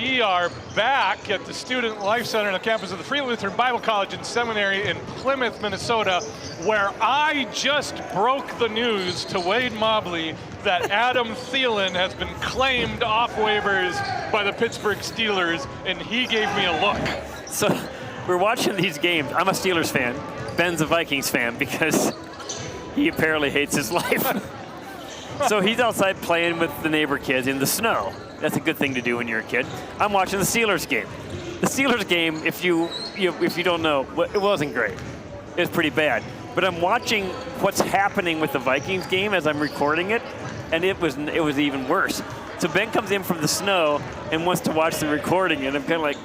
We are back at the Student Life Center on the campus of the Free Lutheran Bible College and Seminary in Plymouth, Minnesota, where I just broke the news to Wade Mobley that Adam Thielen has been claimed off waivers by the Pittsburgh Steelers, and he gave me a look. So we're watching these games. I'm a Steelers fan. Ben's a Vikings fan because he apparently hates his life. So he's outside playing with the neighbor kids in the snow. That's a good thing to do when you're a kid. I'm watching the Steelers game. The Steelers game, if you don't know, it wasn't great. It was pretty bad. But I'm watching what's happening with the Vikings game as I'm recording it, and it was even worse. So Ben comes in from the snow and wants to watch the recording, and I'm kind of like,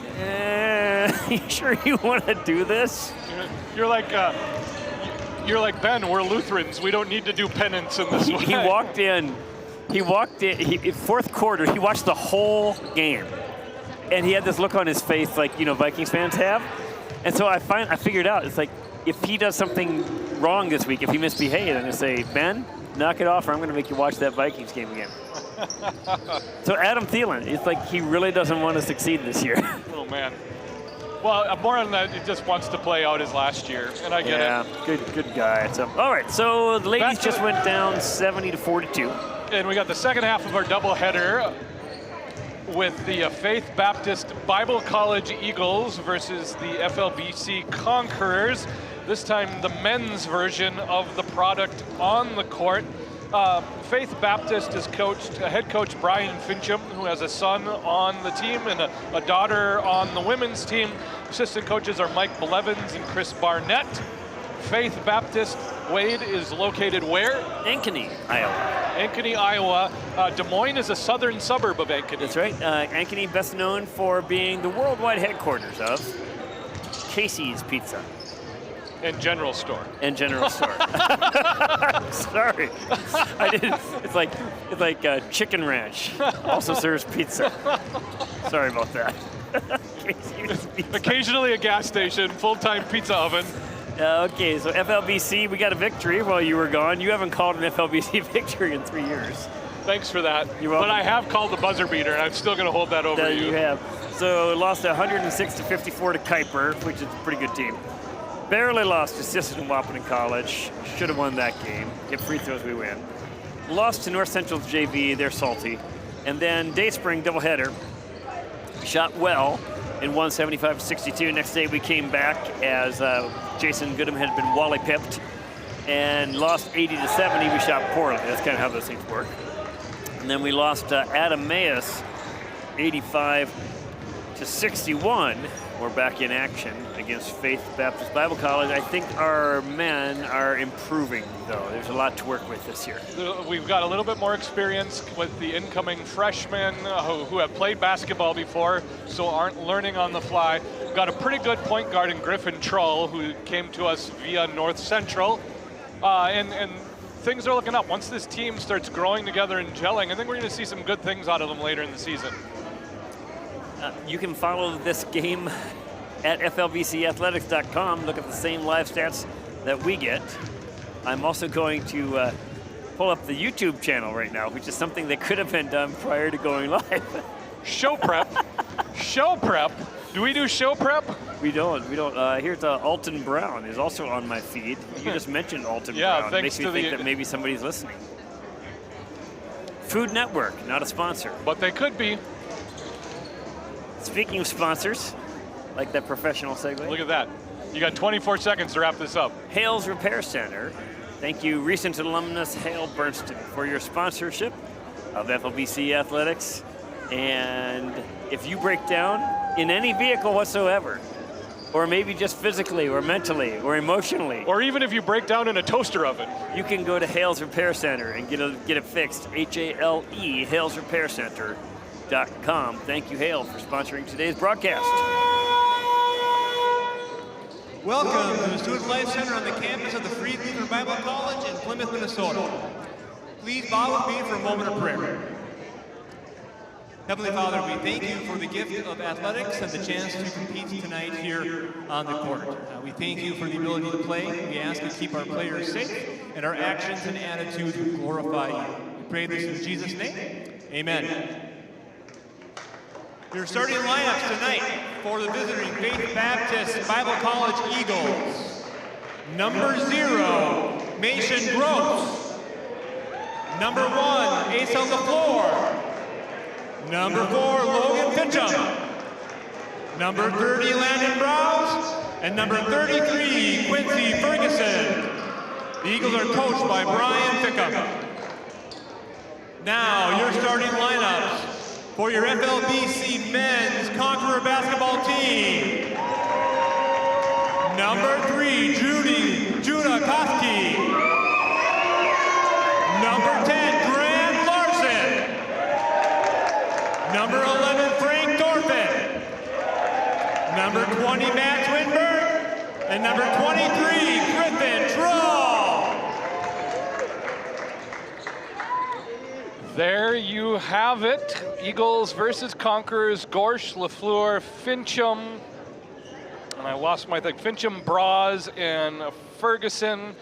you sure you want to do this? You're like Ben, we're Lutherans. We don't need to do penance in this way. He walked in, fourth quarter, he watched the whole game. And he had this look on his face like, Vikings fans have. And so I figured out, it's like, if he does something wrong this week, if he misbehaves, I'm going to say, Ben, knock it off or I'm going to make you watch that Vikings game again. So Adam Thielen, it's like he really doesn't want to succeed this year. Oh, man. Well, more than that, he just wants to play out his last year, and I get it. Yeah, good guy. So, all right, so the ladies just went down 70-42. And we got the second half of our doubleheader with the Faith Baptist Bible College Eagles versus the FLBC Conquerors. This time, the men's version of the product on the court. Faith Baptist is head coach Brian Fincham, who has a son on the team and a daughter on the women's team. Assistant coaches are Mike Blevins and Chris Barnett. Faith Baptist, Wade, is located where? Ankeny, Iowa. Ankeny, Iowa. Des Moines is a southern suburb of Ankeny. That's right. Ankeny, best known for being the worldwide headquarters of Casey's Pizza. And General Store. And General Store. Sorry, I didn't. It's like Chicken Ranch. Also serves pizza. Sorry about that. Occasionally a gas station, full-time pizza oven. Okay, so FLBC, we got a victory while you were gone. You haven't called an FLBC victory in 3 years. Thanks for that. You're welcome. But I have called the buzzer beater, and I'm still going to hold that over you. You have. So lost 106-54 to Kuiper, which is a pretty good team. Barely lost to Sisseton-Wahpeton College. Should have won that game. Get free throws, we win. Lost to North Central's JV, they're salty. And then Dayspring doubleheader. Shot well and won 75-62. Next day we came back as Jason Goodham had been Wally-pipped and lost 80-70. We shot poorly. That's kind of how those things work. And then we lost Adam Mayes 85-61. We're back in action against Faith Baptist Bible College. I think our men are improving, though. There's a lot to work with this year. We've got a little bit more experience with the incoming freshmen who have played basketball before, so aren't learning on the fly. We've got a pretty good point guard in Griffin Troll, who came to us via North Central. And things are looking up. Once this team starts growing together and gelling, I think we're going to see some good things out of them later in the season. You can follow this game at flbcathletics.com. Look at the same live stats that we get. I'm also going to pull up the YouTube channel right now, which is something that could have been done prior to going live. Show prep. Show prep. Do we do show prep? We don't. Here's Alton Brown is also on my feed. You just mentioned Alton Brown. It makes me think that maybe somebody's listening. Food Network, not a sponsor. But they could be. Speaking of sponsors, like that professional segue. Look at that. You got 24 seconds to wrap this up. Hales Repair Center. Thank you, recent alumnus Hale Bernston, for your sponsorship of FLBC Athletics. And if you break down in any vehicle whatsoever, or maybe just physically or mentally or emotionally, or even if you break down in a toaster oven, you can go to Hales Repair Center and get it fixed. HALE, HalesRepairCenter.com. Thank you, Hale, for sponsoring today's broadcast. Welcome to the Student Life Center on the campus of the Free Lutheran Bible College in Plymouth, Minnesota. Please bow with me for a moment of prayer. Heavenly Father, we thank you for the gift of athletics and the chance to compete tonight here on the court. We thank you for the ability to play. We ask you to keep our players safe and our actions and attitudes glorify you. We pray this in Jesus' name. Amen. Your starting lineups tonight for the visiting Faith Baptist Bible College Eagles. Number 0, Mason Gross. Number 1, Asa LaFleur. Number 4, Logan Pitchum. Number 30, Landon Browse. And number 33, Quincy Ferguson. The Eagles are coached by Brian Fickham. Now, your starting lineups for your FLBC men's Conqueror basketball team. Number 3, Judah Koski. Number 10, Grant Larson. Number 11, Frank Dorfin. Number 20, Matt Winberg. And number 23, Griffin Trull. There you have it. Eagles versus Conquerors. Gorsh, LaFleur, Fincham, and I lost my thing. Fincham, Braz, and Ferguson.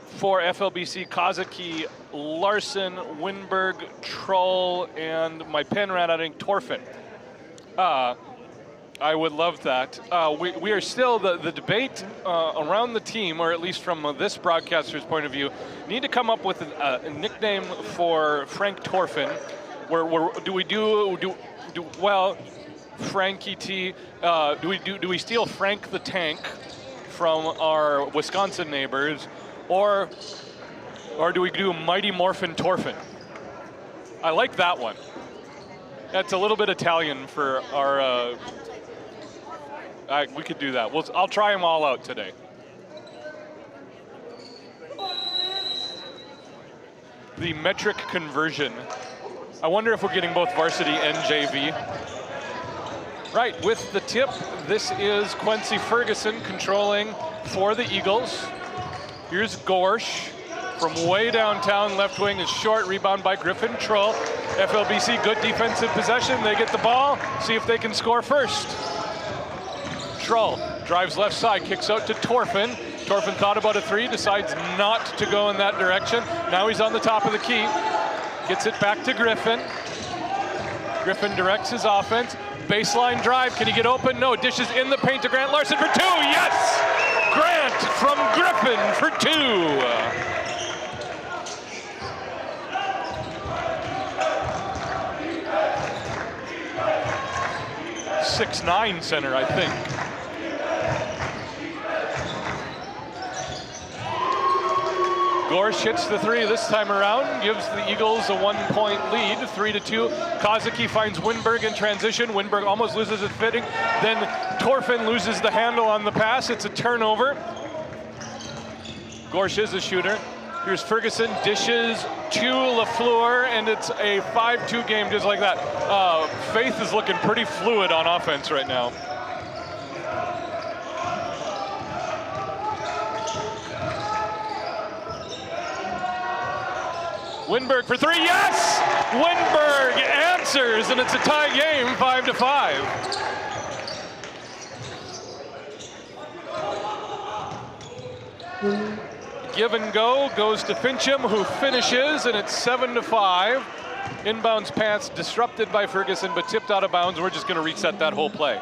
For FLBC, Kozaki, Larson, Winberg, Trull, and my pen ran out, I think, Torfin. I would love that. We are still, the debate around the team, or at least from this broadcaster's point of view, need to come up with a nickname for Frank Torfin. Well, Frankie T, do we steal Frank the Tank from our Wisconsin neighbors, or do we do Mighty Morphin Torfin? I like that one. That's a little bit Italian for our. We could do that. I'll try them all out today. The metric conversion. I wonder if we're getting both varsity and JV. Right, with the tip, this is Quincy Ferguson controlling for the Eagles. Here's Gorsh from way downtown. Left wing is short, rebound by Griffin Trull. FLBC, good defensive possession. They get the ball, see if they can score first. Trull drives left side, kicks out to Torfin. Torfin thought about a 3, decides not to go in that direction. Now he's on the top of the key. Gets it back to Griffin. Griffin directs his offense. Baseline drive, can he get open? No, dishes in the paint to Grant Larson for 2, yes! Grant from Griffin for 2. 6'9" center, I think. Gorsh hits the 3 this time around, gives the Eagles a 1-point lead, 3-2. Kozaki finds Winberg in transition. Winberg almost loses his footing. Then Torfin loses the handle on the pass. It's a turnover. Gorsh is a shooter. Here's Ferguson, dishes to LaFleur, and it's a 5-2 game just like that. Faith is looking pretty fluid on offense right now. Winberg for 3, yes! Winberg answers, and it's a tie game, 5-5. Give and go goes to Fincham, who finishes, and it's 7-5. Inbounds pass disrupted by Ferguson, but tipped out of bounds. We're just going to reset that whole play.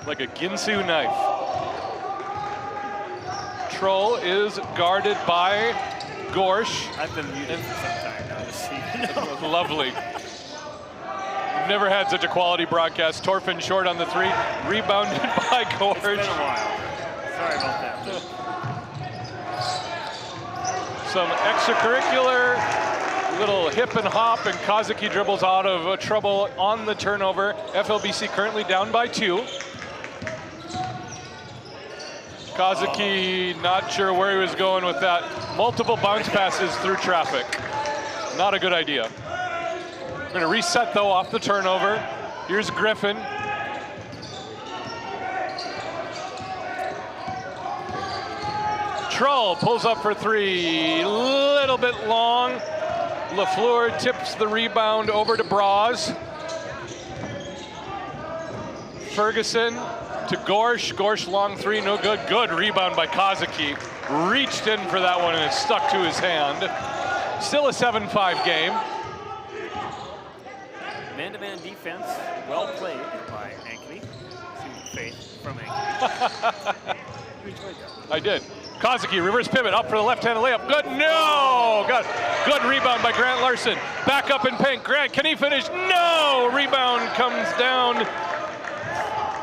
Like a Ginsu knife. Trull is guarded by Gorsh. I've been muted for some time now this season. Lovely. We've never had such a quality broadcast. Torfin short on the 3, rebounded by Gorsh. It's been a while. Sorry about that. Some extracurricular little hip and hop, and Kozaki dribbles out of trouble on the turnover. FLBC currently down by 2. Kozaki not sure where he was going with that. Multiple bounce passes through traffic. Not a good idea. We're going to reset though off the turnover. Here's Griffin. Trull pulls up for 3, little bit long. LaFleur tips the rebound over to Braz. Ferguson to Gorsh. Gorsh long 3, no good. Good rebound by Kozaki. Reached in for that one and it stuck to his hand. Still a 7-5 game. Man-to-man defense, well played by Ankeny. Faith from Ankeny. You enjoyed that. I did. Kozuki, reverse pivot, up for the left-handed layup. Good, no! Good rebound by Grant Larson. Back up in paint. Grant, can he finish? No! Rebound comes down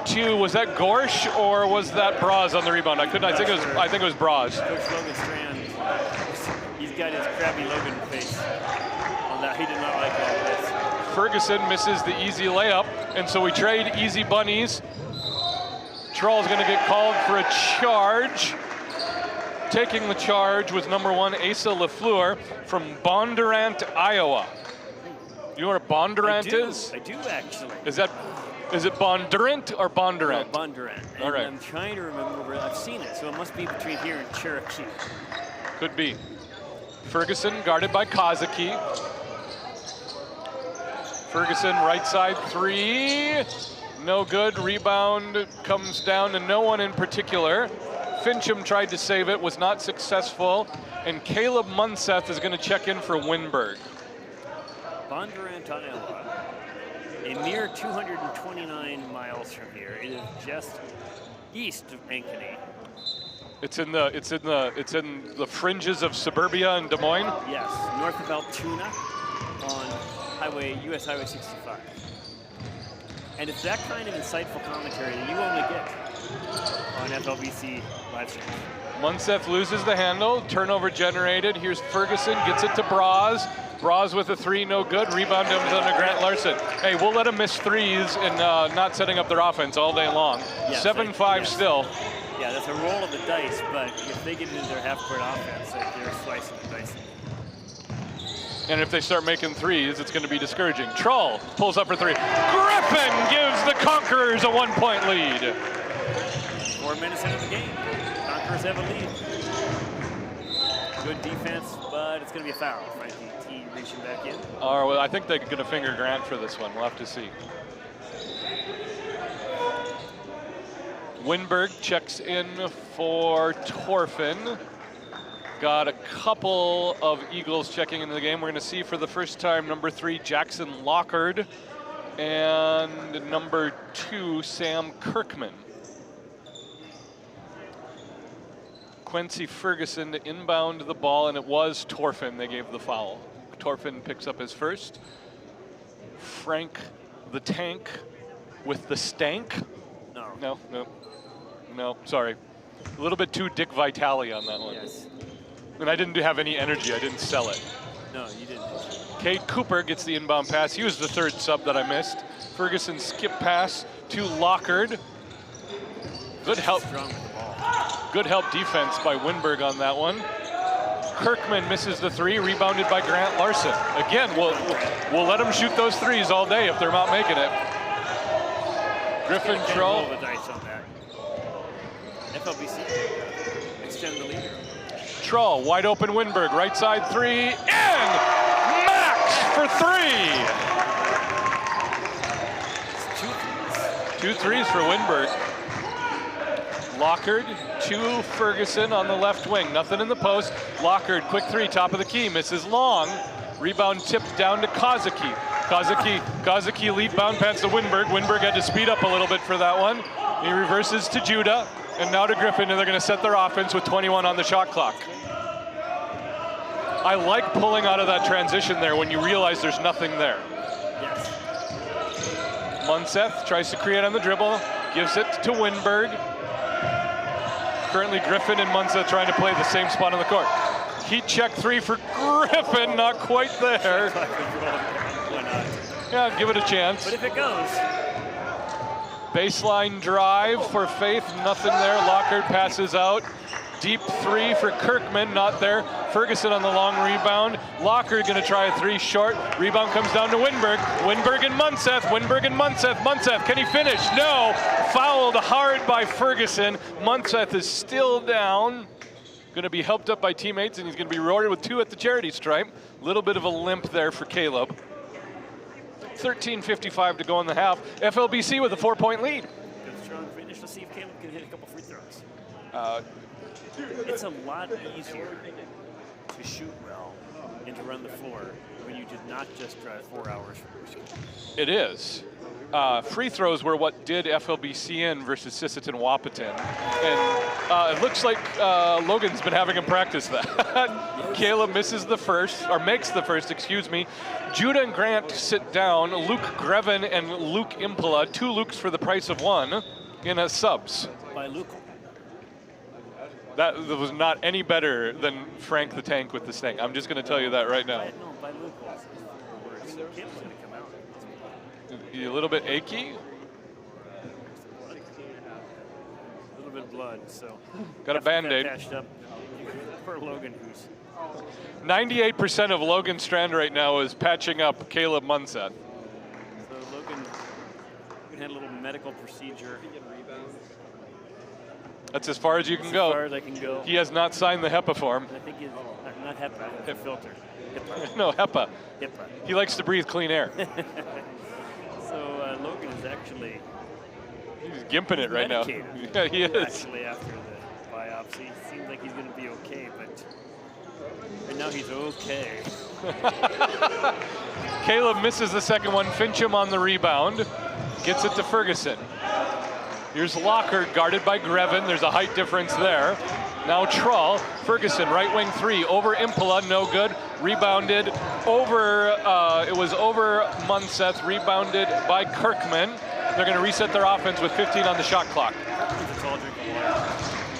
to, was that Gorsh or was that Braz on the rebound? I think it was Braz. Coach Logan Strand, he's got his crabby Logan face on that. He did not like that. Ferguson misses the easy layup, and so we trade easy bunnies. Troll's gonna get called for a charge. Taking the charge was number 1, Asa Lafleur from Bondurant, Iowa. You know what a Bondurant is? I do actually. Is it Bondurant or Bondurant? No, Bondurant. All right. I'm trying to remember where I've seen it, so it must be between here and Cherokee. Could be. Ferguson guarded by Kozuki. Ferguson right side 3. No good. Rebound comes down to no one in particular. Fincham tried to save it, was not successful, and Caleb Munseth is going to check in for Winberg. Bondurant, Iowa, a mere 229 miles from here. It is just east of Ankeny. It's in the fringes of suburbia in Des Moines. Yes, north of Altoona on US Highway 65. And it's that kind of insightful commentary that you only get on FLBC live streams. Munseth loses the handle, turnover generated. Here's Ferguson, gets it to Braz. Braz with a 3, no good. Rebound comes under Grant Larson. Hey, we'll let them miss threes and not setting up their offense all day long. Yes, 7-5 still. Yeah, that's a roll of the dice, but if they get into their half-court offense, they're slicing the dice. And if they start making threes, it's going to be discouraging. Trull pulls up for 3. Griffin gives the Conquerors a 1-point lead. 4 minutes into the game. Conquerors have a lead. Good defense, but it's going to be a foul. Frankie T reaching back in. Well, I think they're going to finger Grant for this one. We'll have to see. Winberg checks in for Torfin. Got a couple of Eagles checking into the game. We're going to see for the first time number 3, Jackson Lockard, and number 2, Sam Kirkman. Quincy Ferguson to inbound the ball, and it was Torfin they gave the foul. Torfin picks up his first. Frank the Tank with the stank. No, sorry. A little bit too Dick Vitale on that one. Yes. And I didn't have any energy, I didn't sell it. No, you didn't. Cade Cooper gets the inbound pass. He was the 3rd sub that I missed. Ferguson skip pass to Lockard. Good help. Strong with the ball. Good help defense by Winberg on that one. Kirkman misses the 3, rebounded by Grant Larson. Again, we'll let them shoot those threes all day if they're not making it. Griffin Trull. Roll the dice on that. FLBC extend the lead. Trull, wide open Winberg, right side 3, and Max for 3. 2 threes for Winberg. Lockard to Ferguson on the left wing. Nothing in the post. Lockard, quick 3, top of the key, misses long. Rebound tipped down to Kozuki. Kozuki lead bound pass to Winberg. Winberg had to speed up a little bit for that one. He reverses to Judah, and now to Griffin, and they're going to set their offense with 21 on the shot clock. I like pulling out of that transition there when you realize there's nothing there. Yes. Munseth tries to create on the dribble, gives it to Winberg. Currently Griffin and Munseth trying to play the same spot on the court. Heat check 3 for Griffin, not quite there. Why not? Yeah, give it a chance. But if it goes. Baseline drive for Faith, nothing there. Lockard passes out. Deep 3 for Kirkman, not there. Ferguson on the long rebound. Lockard gonna try a 3 short. Rebound comes down to Winberg. Winberg and Munseth. Munseth, can he finish? No. Fouled hard by Ferguson. Munseth is still down. Gonna be helped up by teammates, and he's gonna be rewarded with 2 at the charity stripe. Little bit of a limp there for Caleb. 13:55 to go in the half. FLBC with a 4-point lead. Good strong finish. Let's see if Caleb can hit a couple free throws. It's a lot easier to shoot well and to run the floor when you did not just drive 4 hours from your school. It is. Free throws were what did FLBC in versus Sisseton Wahpeton. And it looks like Logan's been having him practice that. Caleb misses the first, or makes the first, excuse me. Judah and Grant sit down. Luke Grevin and Luke Impala, 2 Lukes for the price of 1 in a subs. By Luke. That was not any better than Frank the Tank with the snake. I'm just going to tell you that right now. No, by Luke. Caleb's going to come out. You a little bit achy? A little bit of blood, so. Got a Band-Aid. Patched up for Logan, who's 98% of Logan Strand right now is patching up Caleb Munseth. So Logan had a little medical procedure. That's as far as you can As go. far as I can go. He has not signed the HEPA form. I think he's not HEPA, it's a filter. HEPA. No, HEPA. HEPA. He likes to breathe clean air. So Logan is actually He's gimping it right now. medicated. Yeah, he is. Actually, after the biopsy, it seems like he's going to be okay, but right now he's okay. Caleb misses the second one. Fincham on the rebound. Gets it to Ferguson. Here's Lockhart guarded by Grevin. There's a height difference there. Now Trull. Ferguson, right wing 3. Over Impala, no good. Rebounded over, it was over Munseth. Rebounded by Kirkman. They're going to reset their offense with 15 on the shot clock.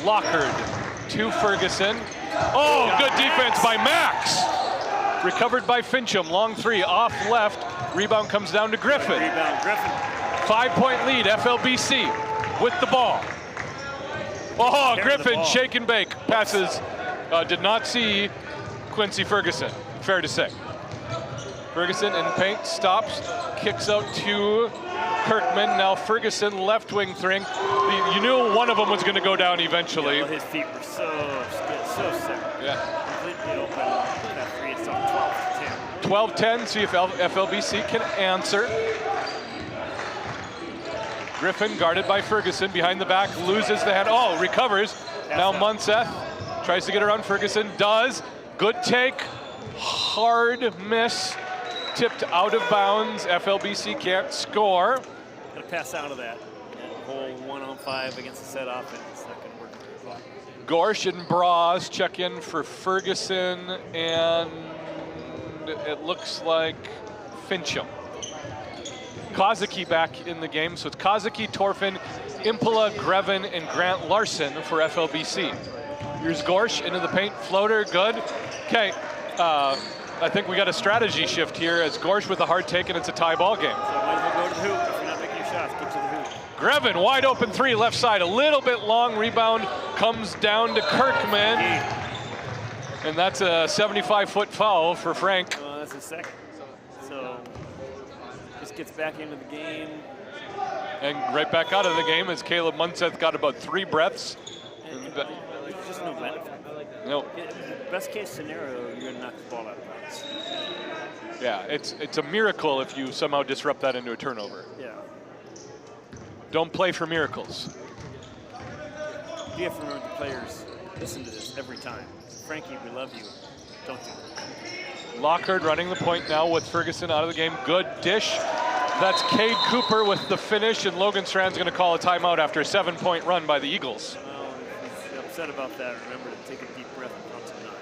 Lockhart to Ferguson. Oh, good defense by Max. Recovered by Fincham. Long 3 off left. Rebound comes down to Griffin. Rebound, Griffin. 5-point lead, FLBC with the ball. Oh, Griffin, shake and bake. Passes, did not see Quincy Ferguson, fair to say. Ferguson in paint, stops, kicks out to Kirkman. Now Ferguson, left wing three. You knew one of them was going to go down eventually. Yeah, well, his feet were so sick. Yeah. Completely open. That free, it's 12-10, see if FLBC can answer. Griffin guarded by Ferguson, behind the back, loses the hand. Oh, recovers. Now Munseth tries to get around Ferguson, does. Good take, hard miss, tipped out of bounds. FLBC can't score. Got to pass out of that. Whole 1-on-5 against the set offense. It's not going to work very well. Gorsh and Bras check in for Ferguson, and it looks like Fincham. Kozaki back in the game, so it's Kozaki, Torfin, Impala, Grevin, and Grant Larson for FLBC. Here's Gorsh into the paint, floater, good. Okay, I think we got a strategy shift here as Gorsh with a hard take, and it's a tie ball game. So might as well go to the hoop. If you're not making your shots, get to the hoop. Grevin, wide open 3, left side, a little bit long, rebound comes down to Kirkman. And that's a 75-foot foul for Frank. Well, that's his second. So just gets back into the game. And right back out of the game as Caleb Munseth got about 3 breaths. There's just no benefit. No. Best case scenario, you're going to knock the ball out of bounds. Yeah, it's a miracle if you somehow disrupt that into a turnover. Yeah. Don't play for miracles. You have to remember the players listen to this every time. Frankie, we love you. Don't do it. Lockhart running the point now with Ferguson out of the game. Good dish. That's Cade Cooper with the finish, and Logan Strand's going to call a timeout after a 7-point run by the Eagles. Well, if you're upset about that, remember to take a deep breath and count to 9.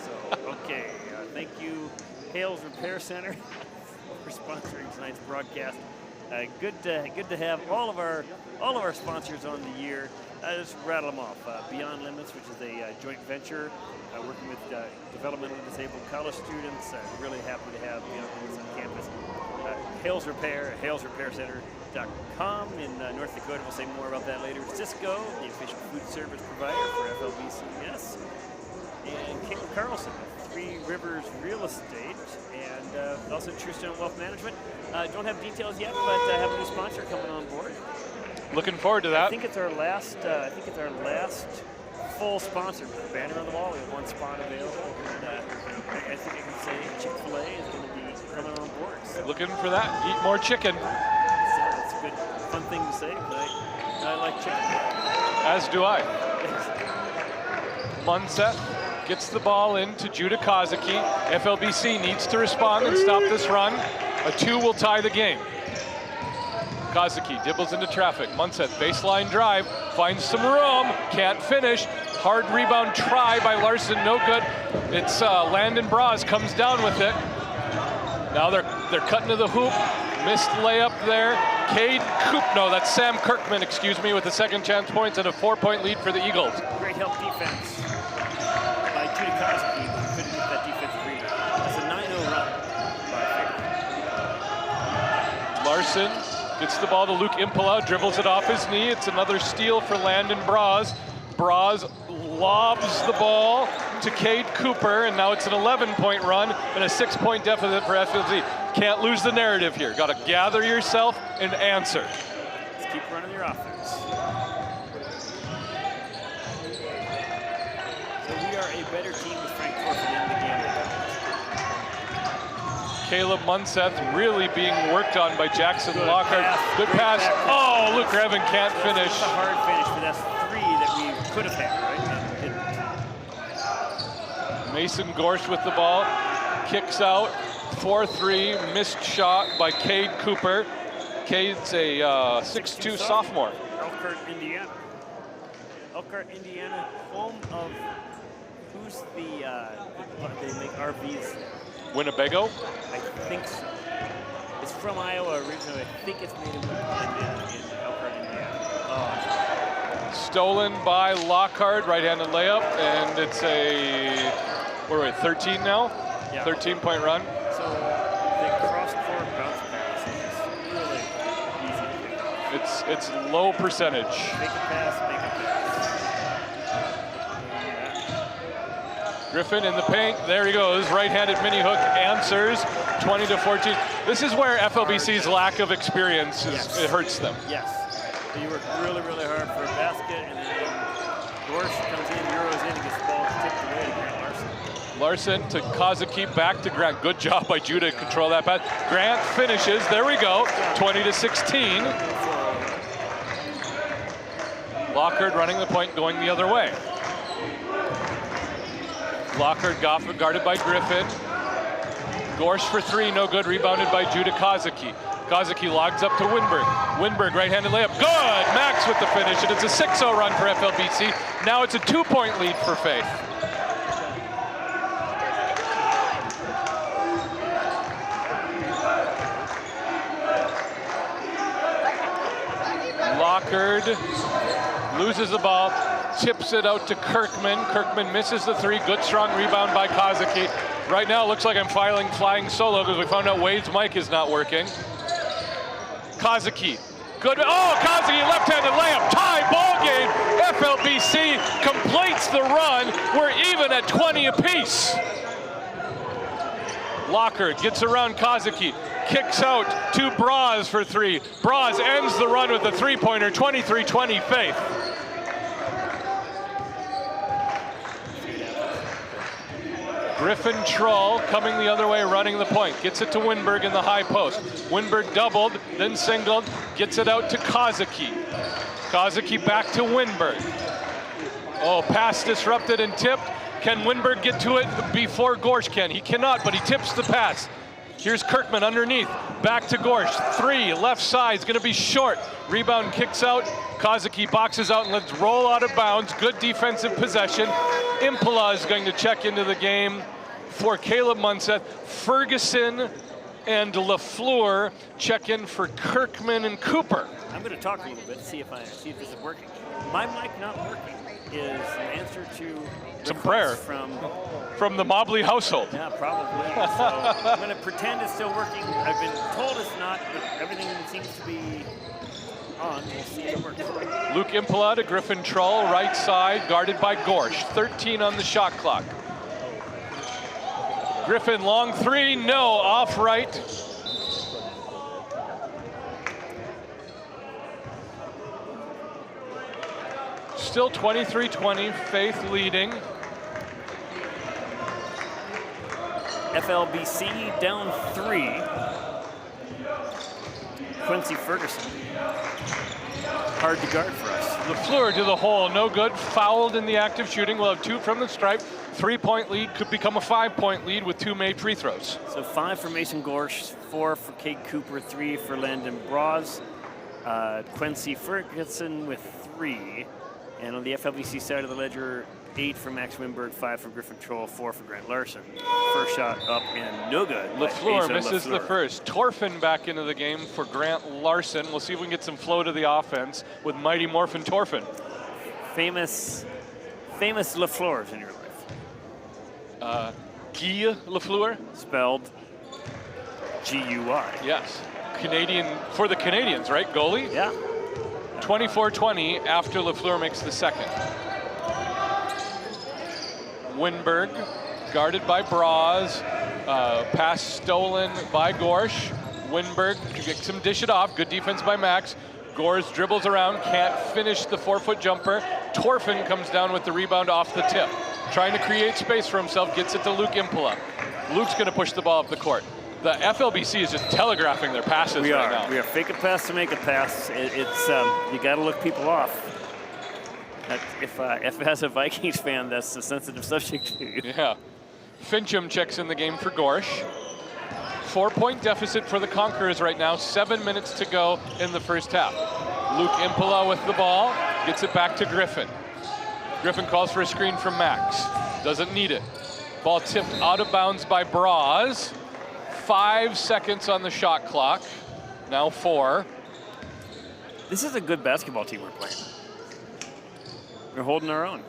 So, okay. Thank you, Hales Repair Center, for sponsoring tonight's broadcast. Good to have all of our sponsors on the year. Just rattle them off. Beyond Limits, which is a joint venture working with developmentally disabled college students. Really happy to have Beyond Limits on campus. Hales Repair, halesrepaircenter.com in North Dakota. We'll say more about that later. Cisco, the official food service provider for FLBCS. And Caitlin Carlson, Three Rivers Real Estate, and also True Stone Wealth Management. Don't have details yet, but have a new sponsor coming on board. Looking forward to that. I think it's our last. Full sponsor with the banner on the wall. We have one spot available. And, I think I can say Chick-fil-A is going to be coming on board. So Looking for that. Eat more chicken. it's a good, fun thing to say, but I like chicken. As do I. Munseth gets the ball into Judah Kozaki. FLBC needs to respond and stop this run. A 2 will tie the game. Kozaki dibbles into traffic. Munset, baseline drive, finds some room, can't finish. Hard rebound try by Larson, no good. It's Landon Braz comes down with it. Now they're cutting to the hoop. Missed layup there. No, that's Sam Kirkman, excuse me, with the second chance points and a 4-point lead for the Eagles. Great help defense by Judah Kozaki, who couldn't get that defensive rebound. That's a 9-0 run by Larson gets the ball to Luke Impelau, dribbles it off his knee. It's another steal for Landon Braz. Braz lobs the ball to Cade Cooper, and now it's an 11-point run and a 6-point deficit for FLZ. Can't lose the narrative here. Got to gather yourself and answer. Let's keep running your offense. So we are a better team with Frank Corford in the game. Caleb Munseth really being worked on by Jackson Lockhart. Good pass. Oh, Luke Revan can't finish. It's a hard finish, but that's 3 that we could have had, right? Mason Gorsh with the ball, kicks out, 4-3, missed shot by Cade Cooper. Cade's a 6'2" sophomore. Elkhart, Indiana. Elkhart, Indiana, home of, who's the, they make RVs? Winnebago? I think so. It's from Iowa originally. I think it's made in Elkhart, Indiana. Stolen by Lockhart, right-handed layup, and it's a, what are we, 13 now? Yeah. 13-point run. So the cross-court bounce pass is really easy to pick off. It's low percentage. Make a pass, make a pass. Griffin in the paint, there he goes, right-handed mini hook, answers, 20-14. This is where FLBC's lack of experience it hurts them. Yes. So you work really, really hard for a basket, and then Gorsh comes in, Euros in, and gets the ball tipped away to Grant Larson. Larson to Kozaki, back to Grant. Good job by Judah to control that pass. Grant finishes, there we go, 20-16. Lockhart running the point, going the other way. Lockhart guarded by Griffin. Gorsh for 3, no good, rebounded by Judah Kozaki. Kozaki logs up to Winberg. Winberg, right-handed layup, good! Max with the finish, and it's a 6-0 run for FLBC. Now it's a 2-point lead for Faith. Lockhart loses the ball, tips it out to Kirkman. Kirkman misses the 3, good strong rebound by Kozaki. Right now it looks like I'm flying solo because we found out Wade's mic is not working. Kozaki, good, Kozaki, left-handed layup, tie ball game. FLBC completes the run. We're even at 20 apiece. Lockhart gets around Kozaki, kicks out to Braz for 3. Braz ends the run with a 3-pointer, 23-20 Faith. Griffin Troll coming the other way, running the point. Gets it to Winberg in the high post. Winberg doubled, then singled, gets it out to Kozaki. Kozaki back to Winberg. Oh, pass disrupted and tipped. Can Winberg get to it before Gorsh can? He cannot, but he tips the pass. Here's Kirkman underneath, back to Gorsh. 3, left side, is gonna be short. Rebound kicks out. Kozaki boxes out and lets roll out of bounds. Good defensive possession. Impala is going to check into the game for Caleb Munseth. Ferguson and LaFleur check in for Kirkman and Cooper. I'm going to talk a little bit, see if this is working. My mic not working is an answer to some prayer from the Mobley household. Yeah, probably. So I'm going to pretend it's still working. I've been told it's not, but everything seems to be on. We'll see if it works. Luke Impala to Griffin Troll, right side, guarded by Gorsh. 13 on the shot clock. Griffin, long 3, no, off right. Still 23-20, Faith leading. FLBC down 3. Quincy Ferguson. Hard to guard for us. LaFleur to the hole, no good. Fouled in the act of shooting. We'll have 2 from the stripe. 3-point lead could become a 5-point lead with 2 made free throws. So 5 for Mason Gorsh, 4 for Cade Cooper, 3 for Landon Braz. Quincy Ferguson with 3. And on the FLBC side of the ledger, 8 for Max Winberg, 5 for Griffin Troll, 4 for Grant Larson. First shot up and no good. LaFleur misses the first. Torfin back into the game for Grant Larson. We'll see if we can get some flow to the offense with Mighty Morphin Torfin. Famous LaFleurs in your life. Guy LaFleur? Spelled G-U-I. Yes. Canadian, for the Canadians, right? Goalie? Yeah. 24-20 after LaFleur makes the second. Winberg, guarded by Braz. Pass stolen by Gorsh. Winberg gets him, dish it off. Good defense by Max. Gores dribbles around, can't finish the 4-foot jumper. Torfin comes down with the rebound off the tip. Trying to create space for himself, gets it to Luke Impola. Luke's gonna push the ball up the court. The FLBC is just telegraphing their passes right now. We are fake a pass to make a pass. It's you gotta look people off. If as a Vikings fan, that's a sensitive subject to you. Yeah. Fincham checks in the game for Gorsh. 4-point deficit for the Conquerors right now. 7 minutes to go in the first half. Luke Impola with the ball. Gets it back to Griffin. Griffin calls for a screen from Max. Doesn't need it. Ball tipped out of bounds by Braz. 5 seconds on the shot clock. Now 4. This is a good basketball team we're playing. We're holding our own.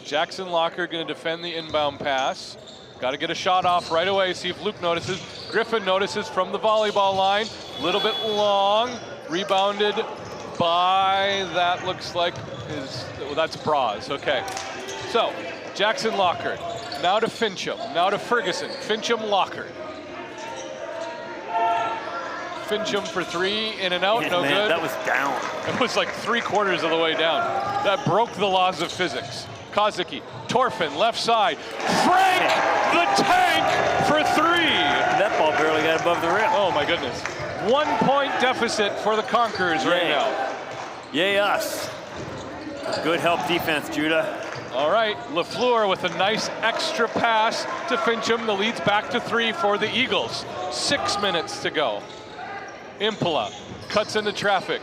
Jackson Locker going to defend the inbound pass. Got to get a shot off right away, see if Luke notices. Griffin notices from the volleyball line. A little bit long. Rebounded by, that looks like, well, that's Braz, okay. So, Jackson Locker. Now to Fincham, now to Ferguson. Fincham Locker. Fincham for 3, in and out, no good. That was down. It was like 3/4 of the way down. That broke the laws of physics. Kozuki, Torfin, left side. Frank, the tank for 3. That ball barely got above the rim. Oh my goodness. 1-point deficit for the Conquerors right now. Yay us. Good help defense, Judah. All right, LaFleur with a nice extra pass to Fincham. The lead's back to 3 for the Eagles. 6 minutes to go. Impola cuts into traffic.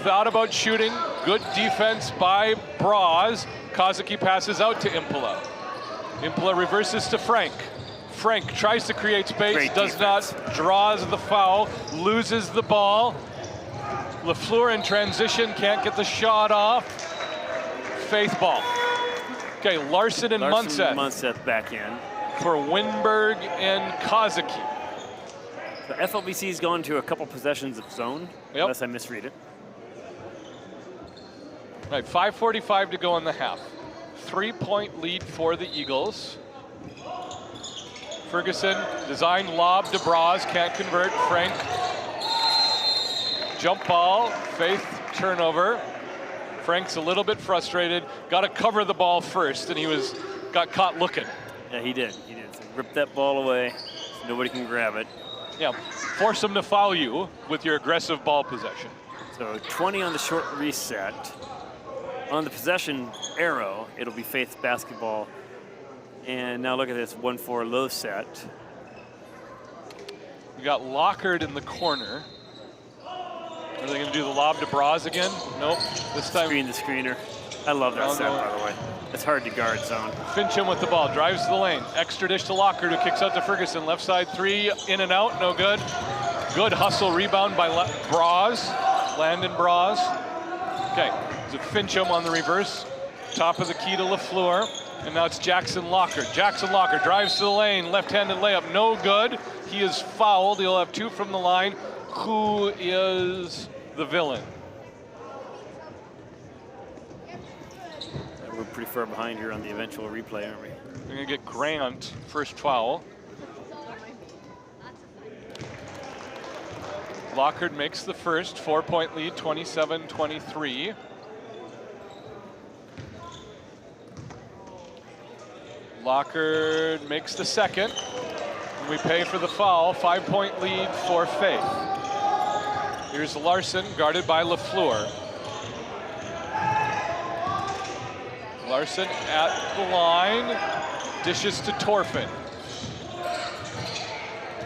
Thought about shooting. Good defense by Braz. Kozuki passes out to Impola. Impola reverses to Frank. Frank tries to create space, Great does defense. not, draws the foul, loses the ball. LaFleur in transition, can't get the shot off. Faith ball. Okay, Larson and Munset back in. for Winberg and Kozuki. So FLBC's gone to a couple possessions of zone, unless I misread it. Right, 5:45 to go in the half. 3-point lead for the Eagles. Ferguson, design lob to Braz, can't convert. Frank, jump ball, Faith turnover. Frank's a little bit frustrated. Got to cover the ball first, and got caught looking. Yeah, he did. So rip that ball away so nobody can grab it. Yeah, force them to foul you with your aggressive ball possession. So 20 on the short reset. On the possession arrow, it'll be Faith's basketball. And now look at this 1-4 low set. We got Lockhart in the corner. Are they going to do the lob to Braz again? Nope. This time. Screen the screener. I love that set, by the way. It's hard to guard zone. Fincham with the ball, drives to the lane. Extra dish to Lockhart, who kicks out to Ferguson. Left side 3, in and out, no good. Good hustle rebound by Braz. Landon Braz. Okay, it's a Fincham on the reverse. Top of the key to LaFleur. And now it's Jackson Locker. Jackson Locker drives to the lane, left-handed layup, no good. He is fouled. He'll have 2 from the line. Who is the villain? We're pretty far behind here on the eventual replay, aren't we? We're gonna get Grant first foul. Lockhart makes the first, 4-point lead, 27-23. Lockhart makes the second. We pay for the foul, 5-point lead for Faith. Here's Larson, guarded by LaFleur. Larson at the line, dishes to Torfin.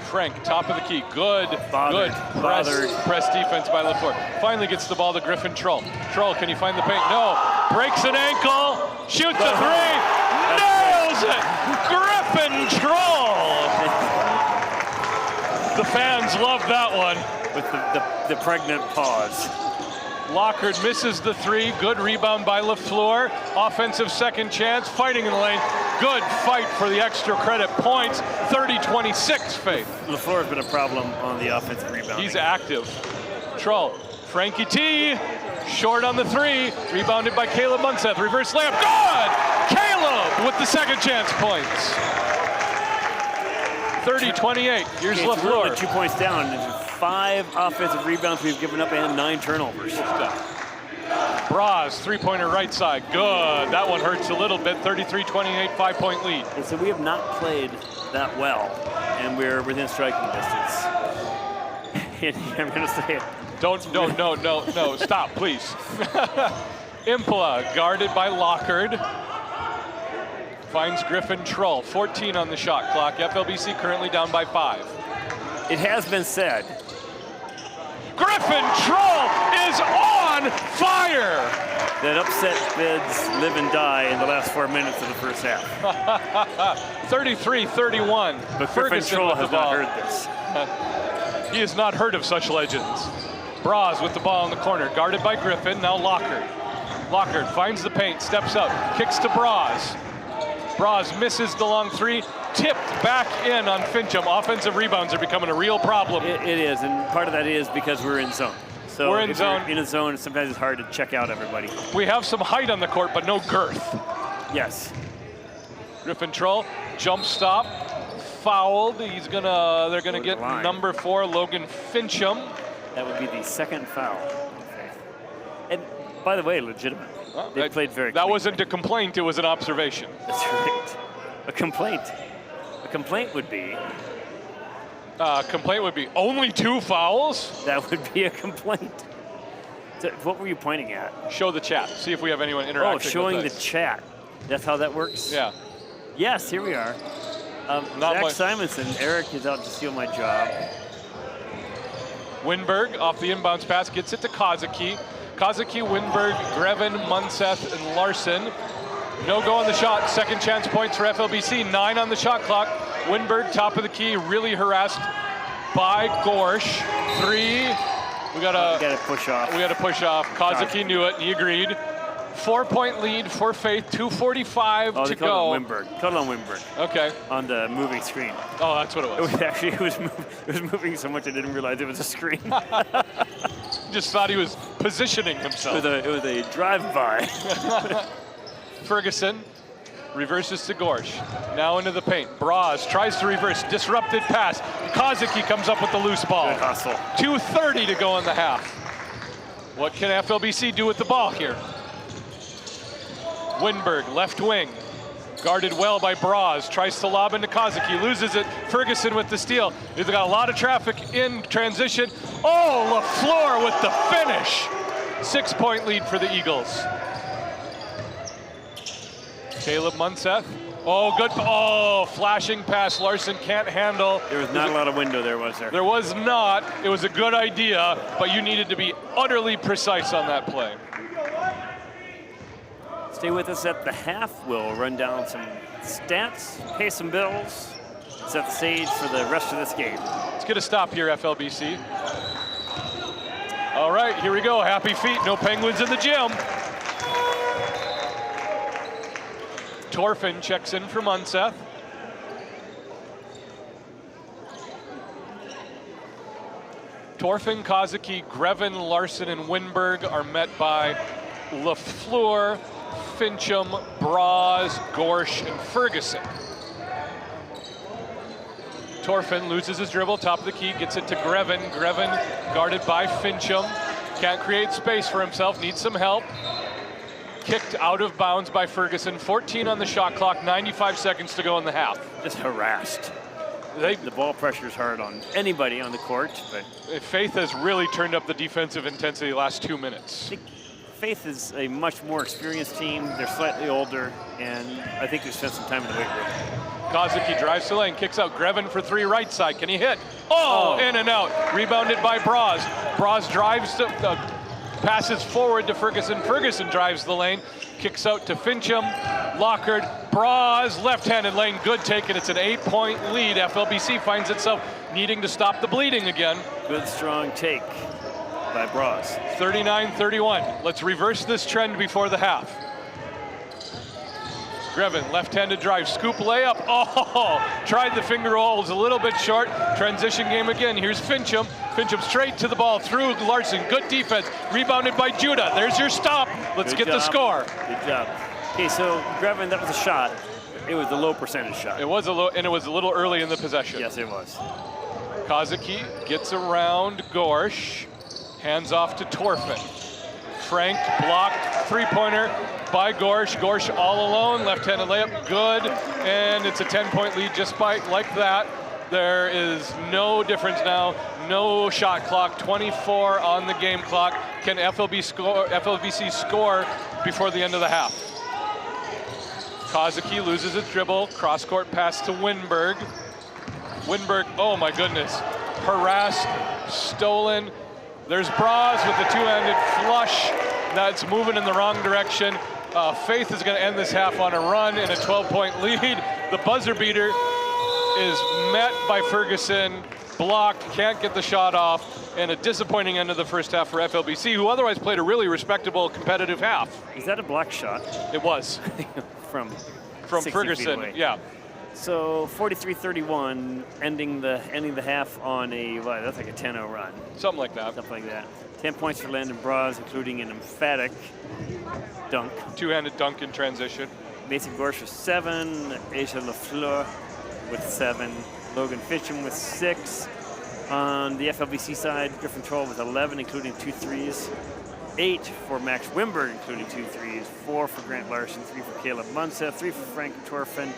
Frank, top of the key, good press defense by LaFleur. Finally gets the ball to Griffin Troll. Troll, can he find the paint? No, breaks an ankle, shoots a three, nails it! Griffin Troll! The fans love that one. With the pregnant pause. Lockard misses the three. Good rebound by LaFleur. Offensive second chance. Fighting in the lane. Good fight for the extra credit points. 30-26, Faith. LaFleur has been a problem on the offensive rebounding. He's active. Troll. Frankie T. Short on the three. Rebounded by Caleb Munseth. Reverse layup. Good! Caleb with the second chance points. 30-28. Here's LaFleur. We're 2 points down. 5 offensive rebounds we've given up and 9 turnovers. Braz, three-pointer right side. Good. That one hurts a little bit. 33-28, 5-point lead. And so we have not played that well, and we're within striking distance. I'm going to say it. No, stop, please. Impala, guarded by Lockard. Finds Griffin Troll. 14 on the shot clock. FLBC currently down by 5. It has been said. Griffin Troll is on fire! That upset bids live and die in the last 4 minutes of the first half. 33-31. But Griffin Troll has not heard this. He has not heard of such legends. Braz with the ball in the corner, guarded by Griffin, now Lockard. Lockard finds the paint, steps up, kicks to Braz. Braz misses the long three, tipped back in on Fincham. Offensive rebounds are becoming a real problem. It is, and part of that is because we're in zone. So we're in zone. In a zone, sometimes it's hard to check out everybody. We have some height on the court, but no girth. Yes. Griffin Troll, jump stop, fouled. They're gonna get number 4, Logan Fincham. That would be the second foul. And by the way, legitimate. They played very That clean. wasn't a complaint, it was an observation. That's right. A complaint would be only 2 fouls? That would be a complaint. So what were you pointing at? Show the chat. See if we have anyone interacting. Oh, showing with the us. chat. That's how that works? Yeah. Yes, here we are. Zach Simonson. Eric is out to steal my job. Winberg off the inbounds pass, gets it to Kozaki. Kozaki, Winberg, Grevin, Munseth, and Larson. No go on the shot. Second chance points for FLBC. 9 on the shot clock. Winberg, top of the key, really harassed by Gorsh. 3. We gotta push off. Kozaki knew it, and he agreed. 4-point lead for Faith. 2:45 to go. Called on Winberg. Okay. On the moving screen. Oh, that's what it was. It was moving so much I didn't realize it was a screen. Just thought he was positioning himself. It was a drive-by. Ferguson reverses to Gorsh. Now into the paint. Braz tries to reverse. Disrupted pass. Kozaki comes up with the loose ball. Good hustle. 2:30 to go in the half. What can FLBC do with the ball here? Winberg, left wing. Guarded well by Braz. Tries to lob into Kozaki. Loses it. Ferguson with the steal. He's got a lot of traffic in transition. Oh, LaFleur with the finish. 6-point lead for the Eagles. Caleb Munseth. Oh, good. Oh, flashing pass. Larson can't handle. There was not a lot of window there, was there? There was not. It was a good idea, but you needed to be utterly precise on that play. Stay with us at the half. We'll run down some stats, pay some bills, set the stage for the rest of this game. Let's get a stop here, FLBC. All right, here we go. Happy feet. No Penguins in the gym. Torfin checks in for Munseth. Torfin, Kozaki, Grevin, Larson, and Winberg are met by LaFleur, Fincham, Braz, Gorsh, and Ferguson. Torfin loses his dribble, top of the key, gets it to Grevin. Grevin guarded by Fincham. Can't create space for himself, needs some help. Kicked out of bounds by Ferguson. 14 on the shot clock, 95 seconds to go in the half. Just harassed. The ball pressure is hard on anybody on the court, but Faith has really turned up the defensive intensity the last 2 minutes. I think Faith is a much more experienced team. They're slightly older, and I think they've spent some time in the weight room. Kozuki drives to lane, kicks out Grevin for 3 right side. Can he hit? Oh, in and out. Rebounded by Braz. Braz drives to, passes forward to Ferguson. Ferguson drives the lane, kicks out to Fincham. Lockard, Braz, left-handed lane, good take, and it's an 8-point lead. FLBC finds itself needing to stop the bleeding again. Good, strong take by Braz. 39-31. Let's reverse this trend before the half. Grevin, left-handed drive, scoop layup. Oh, tried the finger roll, was a little bit short. Transition game again. Here's Fincham. Fincham straight to the ball through Larson. Good defense. Rebounded by Judah. There's your stop. Let's get the score. Good job. Okay, so Grevin, that was a shot. It was a low percentage shot. It was a low, and it was a little early in the possession. Yes, it was. Kozuki gets around Gorsh. Hands off to Torfin. Frank blocked, three-pointer by Gorsh. Gorsh all alone, left-handed layup, good. And it's a 10-point lead just by like that. There is no difference now, no shot clock, 24 on the game clock. Can FLBC score before the end of the half? Kozuki loses his dribble, cross-court pass to Winberg. Winberg, oh my goodness, harassed, stolen. There's Braz with the two-handed flush. That's moving in the wrong direction. Faith is going to end this half on a run in a 12-point lead. The buzzer beater is met by Ferguson, blocked, can't get the shot off, and a disappointing end of the first half for FLBC, who otherwise played a really respectable competitive half. Is that a block shot? It was. From Ferguson, yeah. So 43-31, ending the half on a, that's like a 10-0 run. Something like that. Something like that. 10 points for Landon Braz, including an emphatic dunk. Two-handed dunk in transition. Mason Gorsh with 7, Asia Lafleur with 7, Logan Fitcham with 6. On the FLBC side, Griffin Troll with 11, including 2 threes. 8 for Max Wimberg, including 2 threes. 4 for Grant Larson, 3 for Caleb Munsa, 3 for Frank Torfin.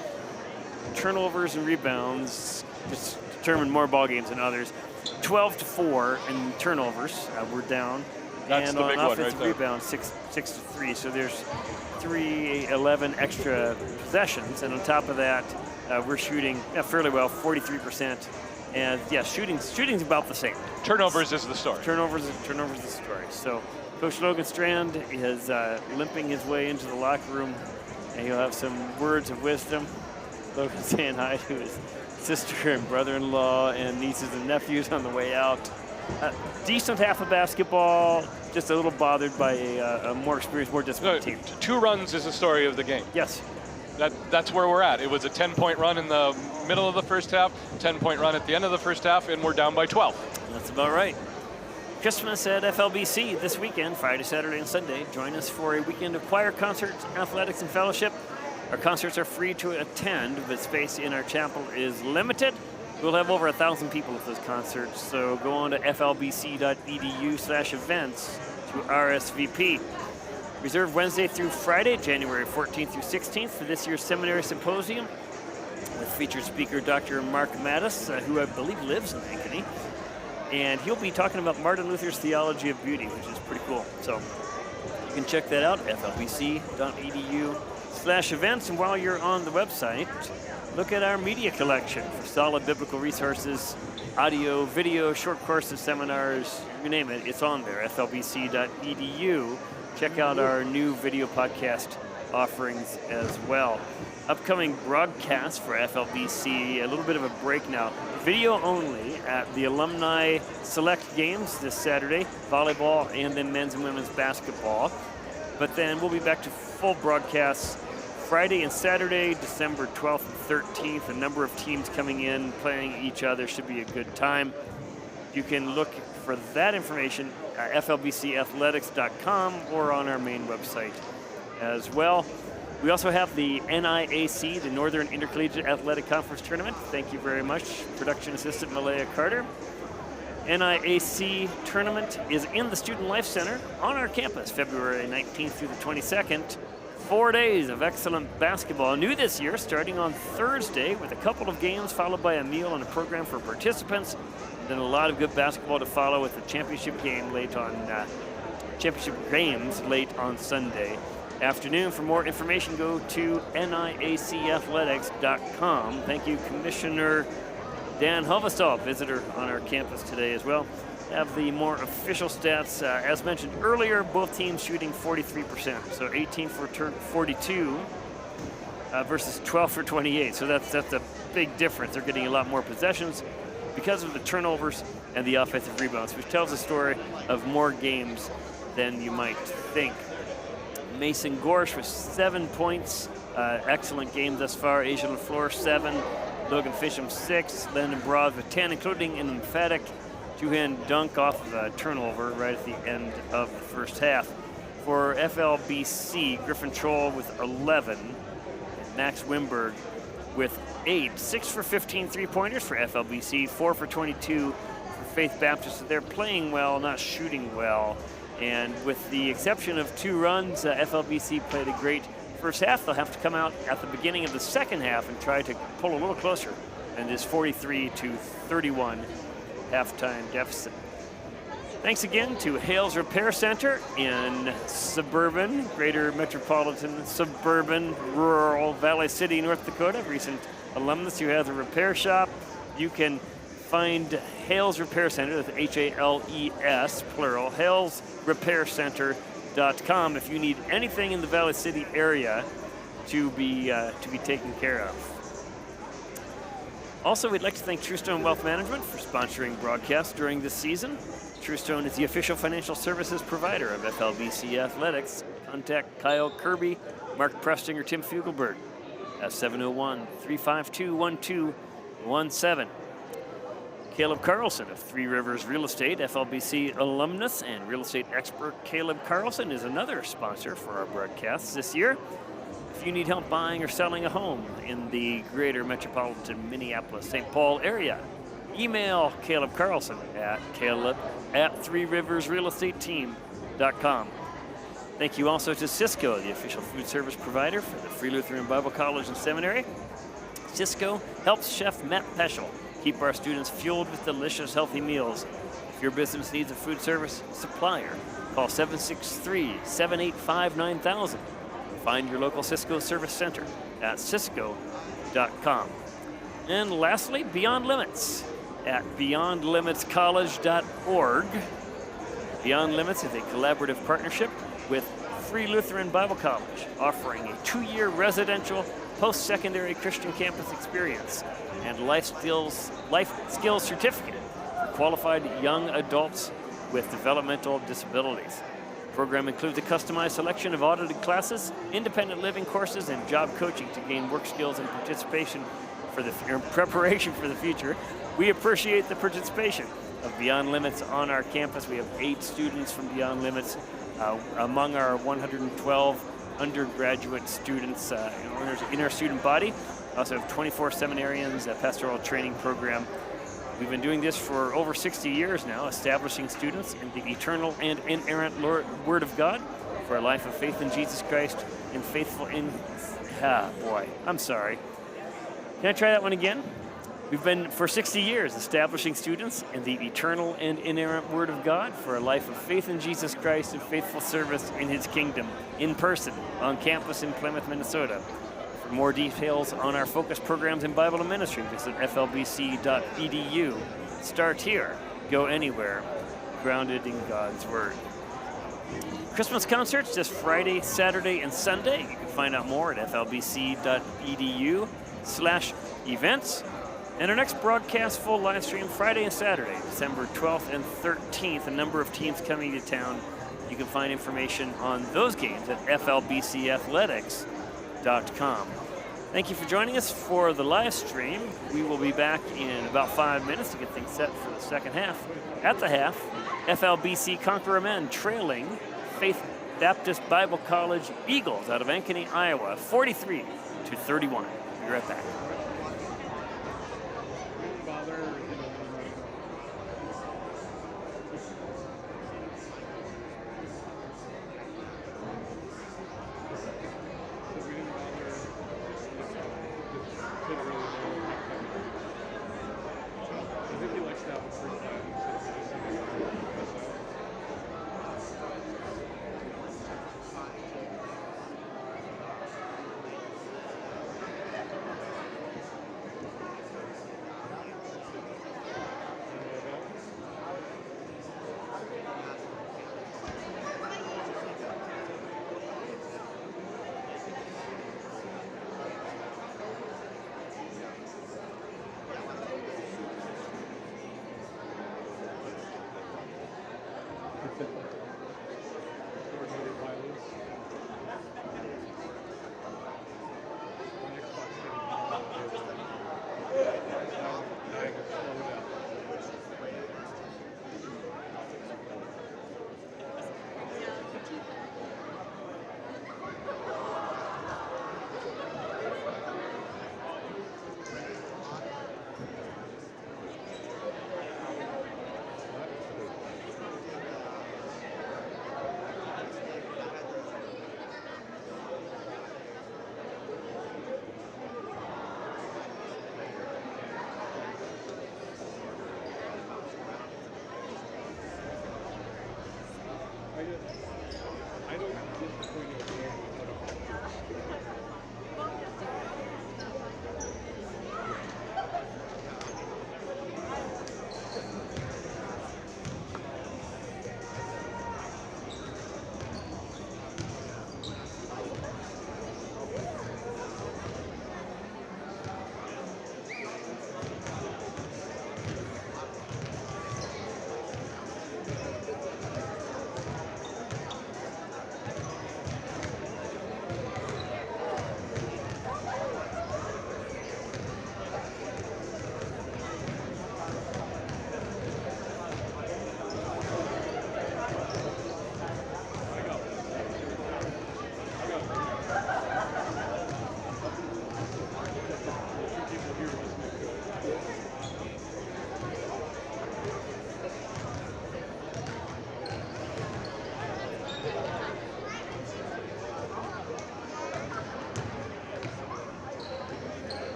Turnovers and rebounds just determined more ball games than others. 12-4 in turnovers, we're down. That's and the on big one offensive right there. rebounds, 6-3. So there's 11 extra possessions, and on top of that, we're shooting fairly well, 43%. And yeah, shooting's about the same. Turnovers is the story. Turnovers is the story. So Coach Logan Strand is limping his way into the locker room, and he'll have some words of wisdom. Logan saying hi to his sister and brother-in-law and nieces and nephews on the way out. Decent half of basketball, just a little bothered by a more experienced, more disciplined team. 2 runs is the story of the game. Yes. That's where we're at. It was a 10-point run in the middle of the first half, 10-point run at the end of the first half, and we're down by 12. That's about right. Christmas at FLBC this weekend, Friday, Saturday, and Sunday. Join us for a weekend of choir, concerts, athletics, and fellowship. Our concerts are free to attend, but space in our chapel is limited. We'll have over 1,000 people at those concerts, so go on to flbc.edu/events to RSVP. Reserved Wednesday through Friday, January 14th through 16th for this year's Seminary Symposium with featured speaker Dr. Mark Mattis, who I believe lives in Ankeny. And he'll be talking about Martin Luther's theology of beauty, which is pretty cool. So you can check that out, flbc.edu/events. And while you're on the website, look at our media collection for solid biblical resources, audio, video, short courses, seminars, you name it, it's on there, flbc.edu. Check out our new video podcast offerings as well. Upcoming broadcasts for FLBC, a little bit of a break now. Video only at the Alumni Select Games this Saturday, volleyball and then men's and women's basketball. But then we'll be back to full broadcasts Friday and Saturday, December 12th and 13th. A number of teams coming in, playing each other. Should be a good time. You can look for that information at flbcathletics.com or on our main website as well. We also have the NIAC, the Northern Intercollegiate Athletic Conference Tournament. Thank you very much, production assistant Malaya Carter. NIAC tournament is in the Student Life Center on our campus, February 19th through the 22nd. 4 days of excellent basketball. New this year, starting on Thursday with a couple of games followed by a meal and a program for participants. Then a lot of good basketball to follow with the championship games late on Sunday afternoon. For more information, go to niacathletics.com. Thank you, Commissioner Dan Hovestall, visitor on our campus today as well. Have the more official stats. As mentioned earlier, both teams shooting 43%, so 18 for 42 versus 12 for 28. So that's a big difference. They're getting a lot more possessions because of the turnovers and the offensive rebounds, which tells a story of more games than you might think. Mason Gorsh with 7 points. Excellent game thus far. Asia LaFleur 7, Logan Fisham 6, Landon Broad with 10, including an emphatic two-hand dunk off of a turnover right at the end of the first half. For FLBC, Griffin Troll with 11, and Max Wimberg with 8. 6 for 15 three-pointers for FLBC, 4 for 22 for Faith Baptist. So they're playing well, not shooting well. And with the exception of 2 runs, FLBC played a great first half. They'll have to come out at the beginning of the second half and try to pull a little closer than this 43-31 halftime deficit. Thanks again to Hales Repair Center in suburban, greater metropolitan, suburban, rural Valley City, North Dakota. Recent alumnus who has a repair shop. You can find Hales Repair Center, that's H-A-L-E-S, plural, halesrepaircenter.com if you need anything in the Valley City area to be taken care of. Also, we'd like to thank Truestone Wealth Management for sponsoring broadcasts during this season. Truestone is the official financial services provider of FLBC Athletics. Contact Kyle Kirby, Mark Preston, or Tim Fugelberg at 701-352-1217. Caleb Carlson of Three Rivers Real Estate, FLBC alumnus and real estate expert Caleb Carlson is another sponsor for our broadcasts this year. If you need help buying or selling a home in the greater metropolitan Minneapolis-St. Paul area, email Caleb Carlson at caleb@threeriversrealestateteam.com. Thank you also to Cisco, the official food service provider for the Free Lutheran Bible College and Seminary. Cisco helps Chef Matt Peschel keep our students fueled with delicious, healthy meals. If your business needs a food service supplier, call 763-785-9000. Find your local Cisco service center at cisco.com. And lastly, Beyond Limits at beyondlimitscollege.org. Beyond Limits is a collaborative partnership with Free Lutheran Bible College, offering a 2-year residential post-secondary Christian campus experience and life skills certificate for qualified young adults with developmental disabilities. The program includes a customized selection of audited classes, independent living courses, and job coaching to gain work skills and participation preparation for the future. We appreciate the participation of Beyond Limits on our campus. We have 8 students from Beyond Limits among our 112 undergraduate students in our student body. We also have 24 seminarians, a pastoral training program. We've been doing this for over 60 years now, establishing students in the eternal and inerrant Word of God for a life of faith in Jesus Christ and faithful in... I'm sorry. Can I try that one again? We've been, for 60 years, establishing students in the eternal and inerrant Word of God for a life of faith in Jesus Christ and faithful service in His kingdom, in person, on campus in Plymouth, Minnesota. For more details on our focus programs in Bible and ministry, visit flbc.edu. Start here, go anywhere, grounded in God's Word. Christmas concerts this Friday, Saturday, and Sunday. You can find out more at flbc.edu/events. And our next broadcast full live stream Friday and Saturday, December 12th and 13th. A number of teams coming to town. You can find information on those games at flbcathletics.com. Thank you for joining us for the live stream. We will be back in about 5 minutes to get things set for the second half. At the half, FLBC Conqueror men trailing Faith Baptist Bible College Eagles out of Ankeny, Iowa, 43-31. We'll be right back.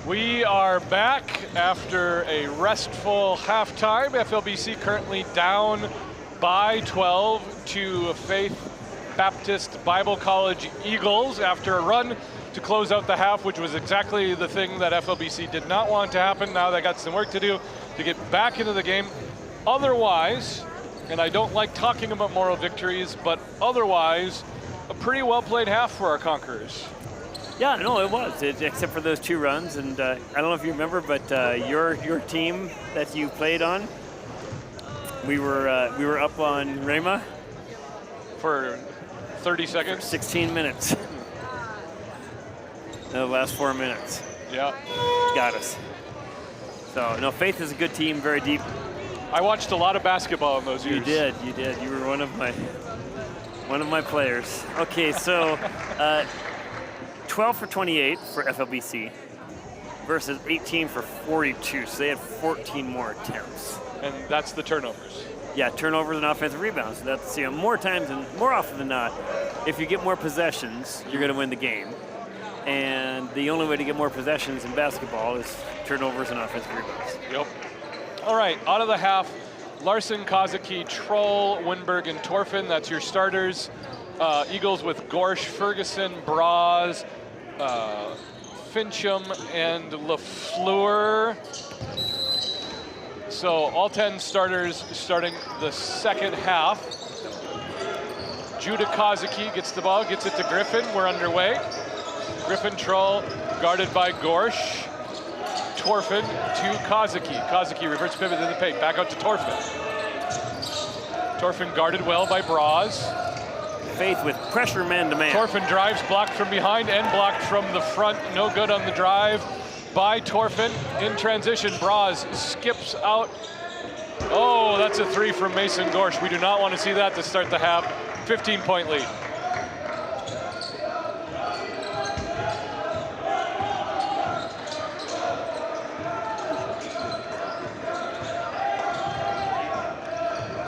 We are back after a restful halftime. FLBC currently down by 12 to Faith Baptist Bible College Eagles after a run to close out the half, which was exactly the thing that FLBC did not want to happen. Now they got some work to do to get back into the game. Otherwise, and I don't like talking about moral victories, but otherwise, a pretty well played half for our Conquerors. Yeah, no, it was, except for those 2 runs. And I don't know if you remember, but your team that you played on, we were up on Rema For 30 seconds. 16 minutes. The last 4 minutes. Yeah. Got us. So, no, Faith is a good team, very deep. I watched a lot of basketball in those years. You did. You were one of my players. Okay, so 12 for 28 for FLBC versus 18 for 42. So they had 14 more attempts. And that's the turnovers. Yeah, turnovers and offensive rebounds. That's more often than not, if you get more possessions, you're going to win the game. And the only way to get more possessions in basketball is turnovers and offensive rebounds. Yep. All right, out of the half, Larson, Kozicki, Troll, Winberg, and Torfin. That's your starters. Eagles with Gorsh, Ferguson, Braz, Fincham, and LaFleur. So all 10 starters starting the second half. Judah Kozicki gets the ball, gets it to Griffin. We're underway. Griffin, Troll, guarded by Gorsh. Torfin to Kozicki. Kozicki reverts pivot in the paint. Back out to Torfin. Torfin guarded well by Braz. Faith with pressure man-to-man. Torfin drives, blocked from behind and blocked from the front. No good on the drive by Torfin. In transition, Braz skips out. Oh, that's a 3 from Mason Gorsh. We do not want to see that to start the half. 15-point lead.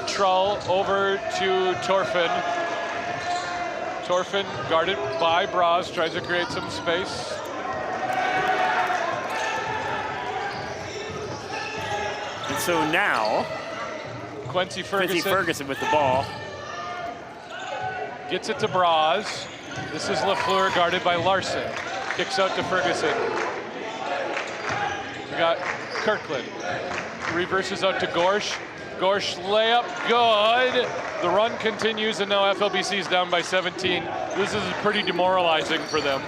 Trull over to Torfin. Torfin guarded by Braz, tries to create some space. And so now, Quincy Ferguson with the ball. Gets it to Braz. This is LaFleur guarded by Larson. Kicks out to Ferguson. We got Kirkland. Reverses out to Gorsh. Gorsh layup, good. The run continues, and now FLBC is down by 17. This is pretty demoralizing for them.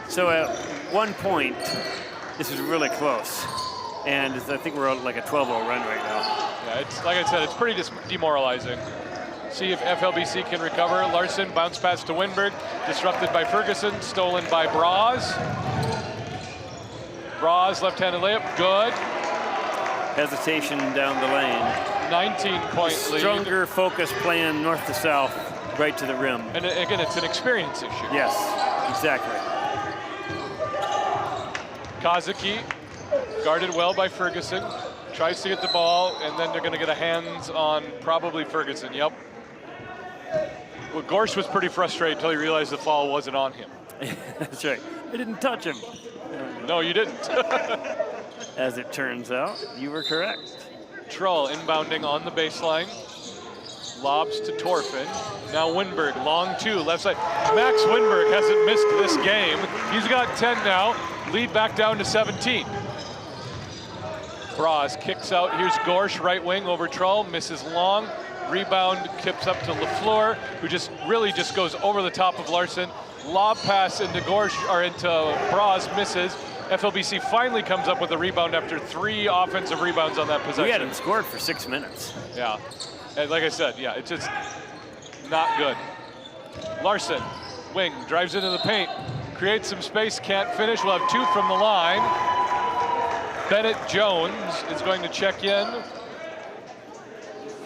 So at one point, this was really close. And I think we're on like a 12-0 run right now. Yeah, it's like I said, it's pretty demoralizing. See if FLBC can recover. Larson, bounce pass to Winberg, disrupted by Ferguson, stolen by Braz. Braz, left-handed layup, good. Hesitation down the lane. 19-point lead. Stronger focus playing north to south, right to the rim. And again, it's an experience issue. Yes, exactly. Kozicki, guarded well by Ferguson, tries to get the ball, and then they're going to get a hands on probably Ferguson. Yep. Well, Gorsh was pretty frustrated until he realized the foul wasn't on him. That's right. I didn't touch him. No, you didn't. As it turns out, you were correct. Trull inbounding on the baseline. Lobs to Torfin. Now Winberg, long 2, left side. Max Winberg hasn't missed this game. He's got 10 now. Lead back down to 17. Braz kicks out. Here's Gorsh, right wing over Trull. Misses long. Rebound tips up to LaFleur, who just goes over the top of Larson. Lob pass into Gorsh, or into Braz, misses. FLBC finally comes up with a rebound after 3 offensive rebounds on that possession. We hadn't scored for 6 minutes. Yeah, and like I said, yeah, it's just not good. Larson, wing, drives into the paint, creates some space, can't finish. We'll have 2 from the line. Bennett Jones is going to check in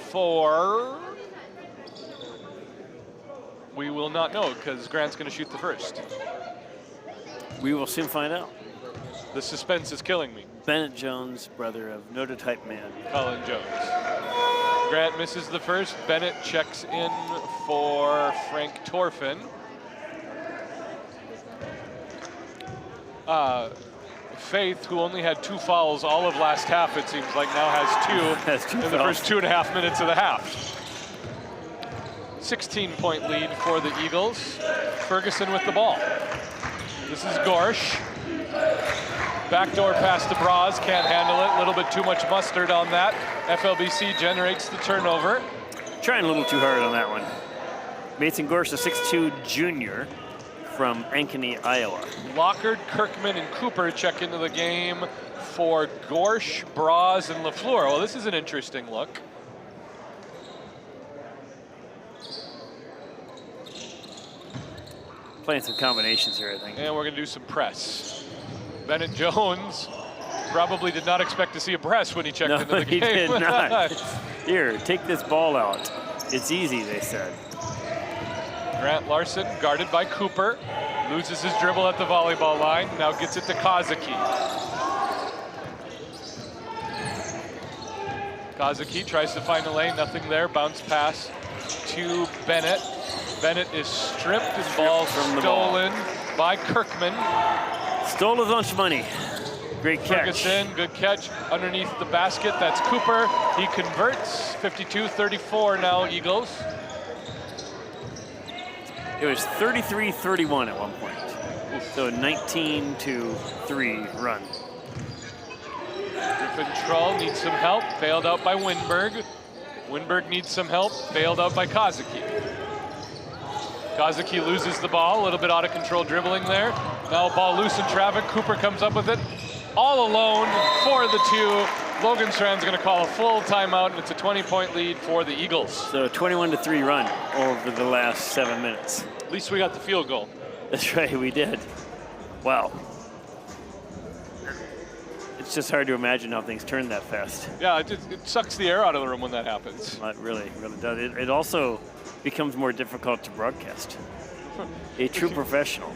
for, we will not know because Grant's going to shoot the first. We will soon find out. The suspense is killing me. Bennett Jones, brother of Nototype Man. Colin Jones. Grant misses the first. Bennett checks in for Frank Torfin. Faith, who only had 2 fouls all of last half, it seems like now has 2 in the first 2.5 minutes of the half. 16-point lead for the Eagles. Ferguson with the ball. This is Gorsh. Backdoor pass to Braz, can't handle it. A little bit too much mustard on that. FLBC generates the turnover. Trying a little too hard on that one. Mason Gorsh, a 6'2" junior from Ankeny, Iowa. Lockard, Kirkman, and Cooper check into the game for Gorsh, Braz, and LaFleur. Well, this is an interesting look. Playing some combinations here, I think. And we're going to do some press. Bennett Jones probably did not expect to see a press when he checked into the game. No, he did not. Here, take this ball out. It's easy, they said. Grant Larson, guarded by Cooper, loses his dribble at the volleyball line, now gets it to Kazuki. Kazuki tries to find a lane, nothing there, bounce pass to Bennett. Bennett is stripped, his ball stolen by Kirkman. Stole his lunch money. Great catch. Ferguson, good catch underneath the basket. That's Cooper. He converts. 52-34 now, Eagles. It was 33-31 at one point. So a 19-3 run. Griffin Trull needs some help. Bailed out by Winberg. Winberg needs some help. Bailed out by Kazuki. Kazuki loses the ball. A little bit out of control dribbling there. Now ball loose in traffic. Cooper comes up with it. All alone for the 2. Logan Strand's going to call a full timeout, and it's a 20-point lead for the Eagles. So 21-3 run over the last 7 minutes. At least we got the field goal. That's right, we did. Wow. It's just hard to imagine how things turn that fast. Yeah, it sucks the air out of the room when that happens. It really does. It also becomes more difficult to broadcast. A true professional.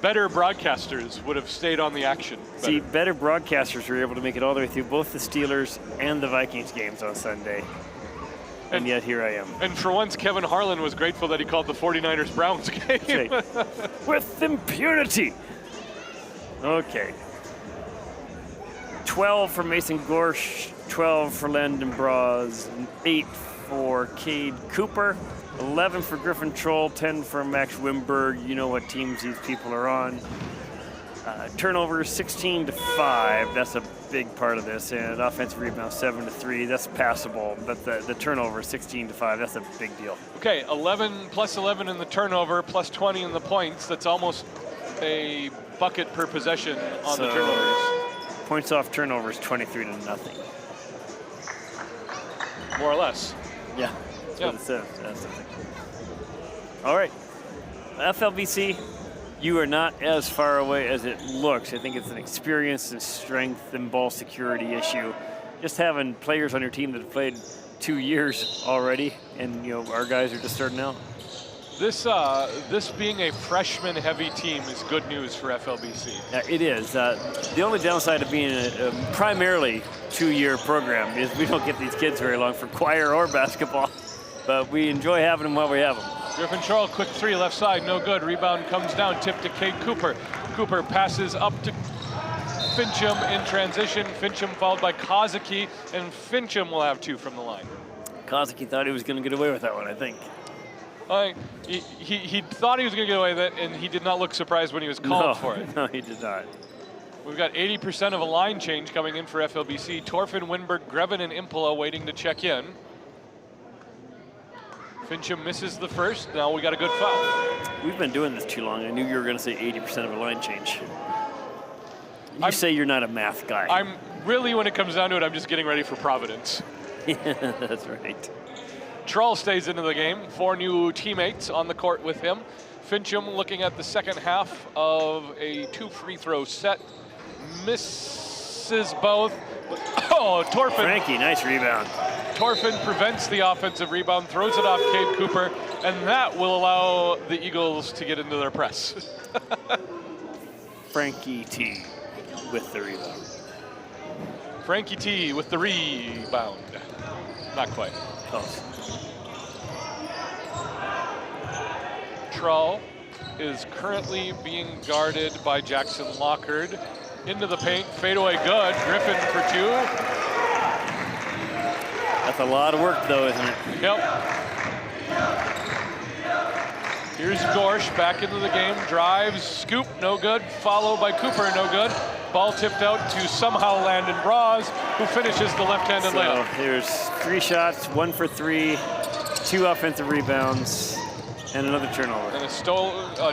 Better broadcasters would have stayed on the action. See, better broadcasters were able to make it all the way through both the Steelers and the Vikings games on Sunday. And yet here I am. And for once, Kevin Harlan was grateful that he called the 49ers-Browns game. Right. With impunity. Okay. 12 for Mason Gorsh, 12 for Landon Braz, 8 for Cade Cooper, 11 for Griffin Troll, 10 for Max Wimberg. You know what teams these people are on. Turnovers 16-5. That's a big part of this. And offensive rebound 7-3. That's passable. But the turnover 16-5. That's a big deal. Okay, 11 plus 11 in the turnover, plus 20 in the points. That's almost a bucket per possession on the turnovers. Points off turnovers 23-0. More or less. Yeah. What it says. That's the thing. All right, FLBC, you are not as far away as it looks. I think it's an experience and strength and ball security issue. Just having players on your team that have played 2 years already, and our guys are just starting out. This being a freshman-heavy team is good news for FLBC. It is. The only downside of being a primarily 2-year program is we don't get these kids very long for choir or basketball, but we enjoy having them while we have them. Griffin Charles, quick 3, left side, no good. Rebound comes down, tip to Cade Cooper. Cooper passes up to Fincham in transition. Fincham followed by Kazuki, and Fincham will have 2 from the line. Kazuki thought he was going to get away with that one, I think. He thought he was going to get away with it, and he did not look surprised when he was called for it. No, he did not. We've got 80% of a line change coming in for FLBC. Torfin, Winberg, Grevin, and Impola waiting to check in. Fincham misses the first. Now we got a good foul. We've been doing this too long. I knew you were going to say 80% of a line change. You say you're not a math guy. I'm really, when it comes down to it, I'm just getting ready for Providence. Yeah, that's right. Trull stays into the game. 4 new teammates on the court with him. Fincham looking at the second half of a 2 free throw set. Misses both. Oh, Torfin. Frankie, nice rebound. Torfin prevents the offensive rebound, throws it off Cade Cooper, and that will allow the Eagles to get into their press. Frankie T with the rebound. Frankie T with the rebound. Not quite. Close. Trull is currently being guarded by Jackson Lockard. Into the paint, fadeaway good. Griffin for 2. That's a lot of work, though, isn't it? Yep. Here's Gorsh back into the game. Drives, scoop, no good. Followed by Cooper, no good. Ball tipped out to somehow Landon Braz, who finishes the left-handed layup. Here's 3 shots, 1 for 3, 2 offensive rebounds, and another turnover. And a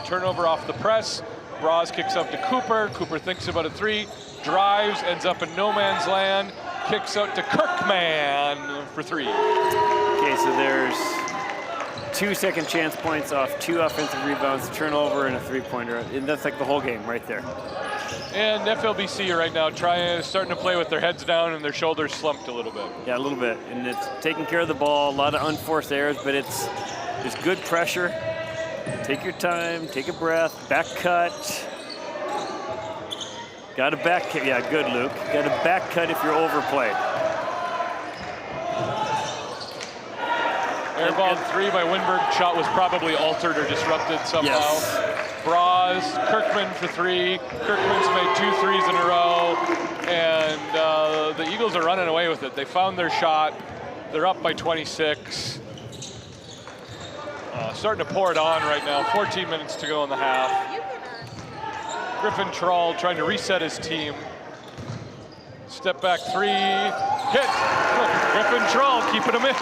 turnover off the press. Braz kicks up to Cooper. Cooper thinks about a 3, drives, ends up in no man's land, kicks out to Kirkman for 3. Okay, so there's 2 second chance points off 2 offensive rebounds, a turnover, and a 3-pointer. And that's like the whole game right there. And FLBC right now starting to play with their heads down and their shoulders slumped a little bit. Yeah, a little bit. And it's taking care of the ball, a lot of unforced errors, but it's good pressure. Take your time, take a breath, back cut. Got a back cut, yeah, good, Luke. Got a back cut if you're overplayed. Airball 3 by Winberg. Shot was probably altered or disrupted somehow. Yes. Braz, Kirkman for 3. Kirkman's made 2 threes in a row. And the Eagles are running away with it. They found their shot. They're up by 26. Starting to pour it on right now. 14 minutes to go in the half. Griffin Troll trying to reset his team. Step back 3. Hit. Griffin Troll keeping him in.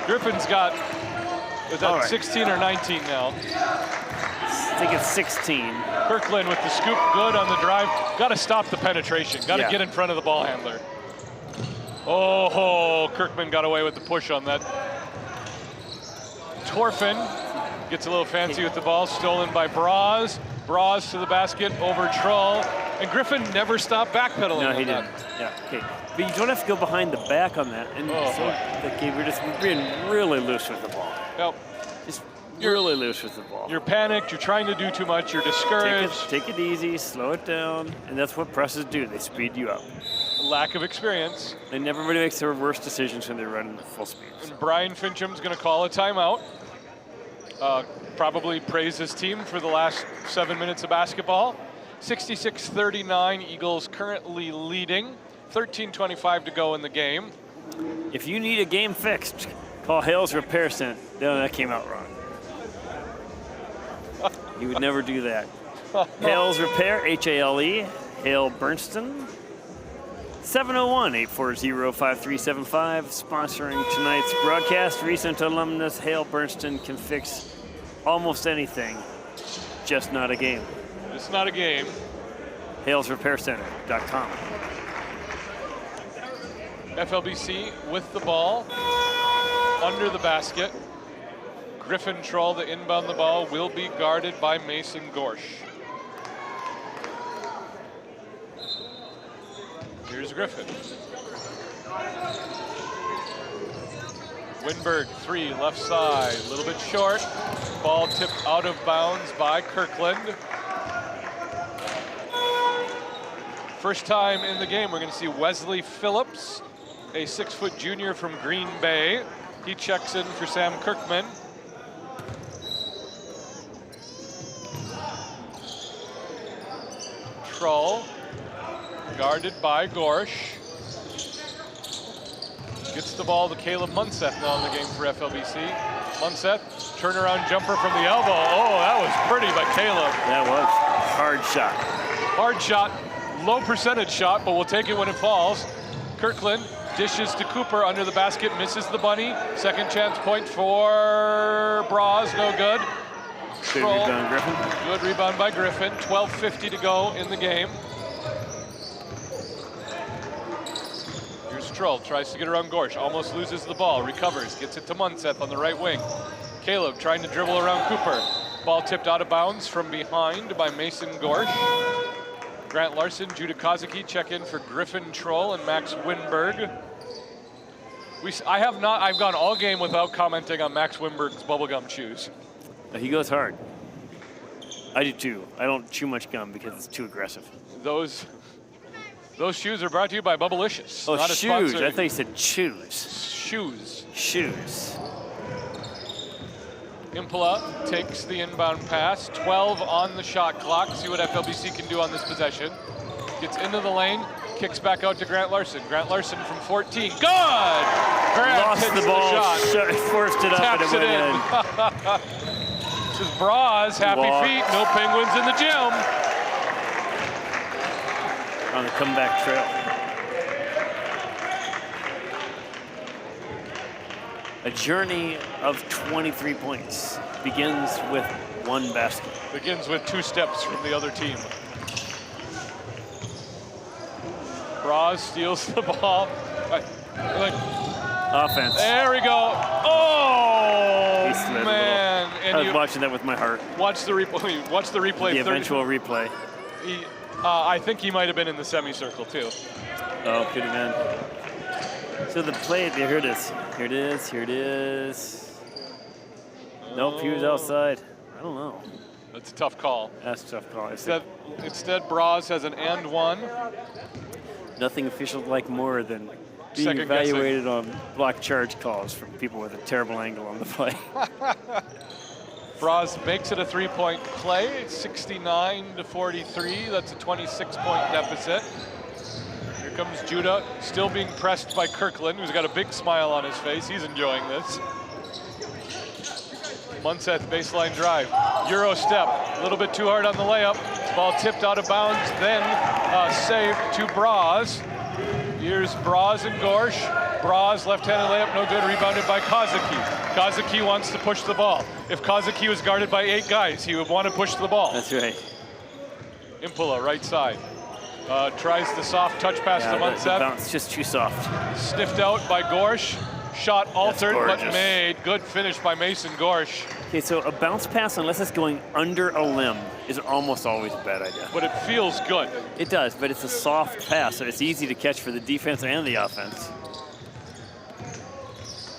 Griffin's got, is that 16 or 19 now? I think it's 16. Kirkland with the scoop, good on the drive. Got to stop the penetration. Got to get in front of the ball handler. Oh, Kirkman got away with the push on that. Torfin gets a little fancy with the ball, stolen by Braz. Braz to the basket, over Trull. And Griffin never stopped backpedaling. No, he didn't. Yeah, okay. But you don't have to go behind the back on that. And we're being really loose with the ball. Yep. Just really loose with the ball. You're panicked, you're trying to do too much, you're discouraged. Take it easy, slow it down, and that's what presses do. They speed you up. Lack of experience. And everybody makes the reverse decisions when they're running at full speed. And Brian Fincham's going to call a timeout. Probably praise his team for the last 7 minutes of basketball. 66-39, Eagles currently leading. 13:25 to go in the game. If you need a game fixed, call Hales Repair Center. No, that came out wrong. You would never do that. Hales Repair, H-A-L-E, Hale Bernston. 701-840-5375, sponsoring tonight's broadcast. Recent alumnus Hale Bernston can fix almost anything, just not a game. It's not a game. HalesRepairCenter.com. FLBC with the ball, under the basket. Griffin Troll, the inbound the ball, will be guarded by Mason Gorsh. Here's Griffin. Winberg, 3, left side, a little bit short. Ball tipped out of bounds by Kirkland. First time in the game, we're going to see Wesley Phillips, a 6-foot junior from Green Bay. He checks in for Sam Kirkman. Troll, guarded by Gorsh. Gets the ball to Caleb Munseth now in the game for FLBC. Munseth, turnaround jumper from the elbow. Oh, that was pretty by Caleb. That was hard shot. Hard shot, low percentage shot, but we'll take it when it falls. Kirkland dishes to Cooper under the basket, misses the bunny. Second chance point for Braz, no good. Good rebound, Griffin. Good rebound by Griffin. 12:50 to go in the game. Here's Troll, tries to get around Gorsh, almost loses the ball, recovers, gets it to Munseth on the right wing. Caleb trying to dribble around Cooper. Ball tipped out of bounds from behind by Mason Gorsh. Grant Larson, Judah Kozicki check in for Griffin Troll and Max Winberg. I've gone all game without commenting on Max Winberg's bubblegum shoes. He goes hard. I do too. I don't chew much gum because it's too aggressive. Those shoes are brought to you by Bubblicious. Oh, not a shoes. sponsor. I thought you said choose. Shoes. Shoes. Impola takes the inbound pass, 12 on the shot clock. See what FLBC can do on this possession. Gets into the lane, kicks back out to Grant Larson. Grant Larson from 14, good! Grant Lost hits the ball, shot. forced it up, Taps and it it went in. in. This is Braz, happy Walk. feet, no Penguins in the gym. On the comeback trail. A journey of 23 points begins with one basket. Begins with 2 steps from the other team. Braz steals the ball. Offense. There we go. Oh, He slid a man. little. I was watching that with my heart. Watch the replay. Watch the replay. The eventual replay. I think he might have been in the semicircle too. Oh, could have been. So the play, here it is. Here it is, here it is. Nope, he was outside. I don't know. That's a tough call. That's a tough call. Instead, Braz has an and one. Nothing officials like more than being Second evaluated on block charge calls from people with a terrible angle on the play. Braz makes it a 3-point play, 69-43. That's a 26-point deficit. Here comes Judah, still being pressed by Kirkland, who's got a big smile on his face. He's enjoying this. Munseth baseline drive, Euro step, a little bit too hard on the layup. Ball tipped out of bounds, then saved to Braz. Here's Braz and Gorsh. Braz, left-handed layup, no good, rebounded by Kozaki. Kozaki wants to push the ball. If Kozaki was guarded by 8 guys, he would want to push the ball. That's right. Impola, right side. Tries the soft touch pass to The Munseth. bounce just too soft. Sniffed out by Gorsh. Shot altered, but gorgeous. made. Good finish by Mason Gorsh. Okay, so a bounce pass, unless it's going under a limb, is almost always a bad idea. But it feels good. It does, but it's a soft pass, so it's easy to catch for the defense and the offense.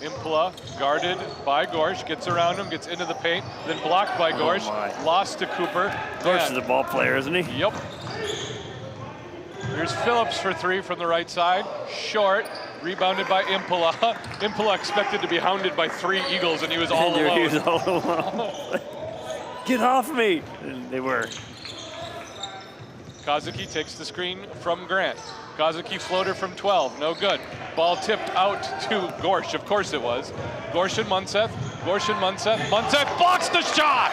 Impola, guarded by Gorsh, gets around him, gets into the paint, then blocked by Gorsh. my. Lost to Cooper. Gorsh is a ball player, isn't he? Yep. Here's Phillips for 3 from the right side. Short, rebounded by Impola. Impola expected to be hounded by 3 Eagles, and he was all alone. He was all alone. Get off me! And they were. Kozaki takes the screen from Grant. Kozaki floater from 12, no good. Ball tipped out to Gorsh, of course it was. Gorsh and Munseth, Gorsh and Munseth. Munseth blocks the shot!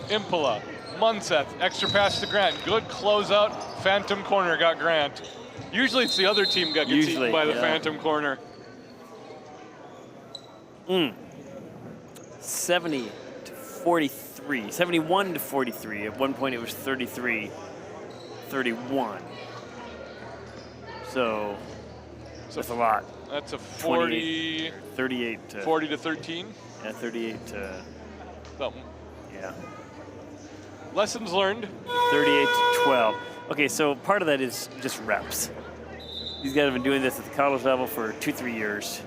Impola, Munseth, extra pass to Grant. Good closeout, phantom corner got Grant. Usually it's the other team that gets eaten by the phantom corner. 70-43, 71-43. At one point it was 33-31. So that's a lot. That's a 40, 38 to 40 to 13. Yeah, 38 to Something. yeah. Lessons learned. 38 to 12. Okay, so part of that is just reps. These guys have been doing this at the college level for 2-3 years.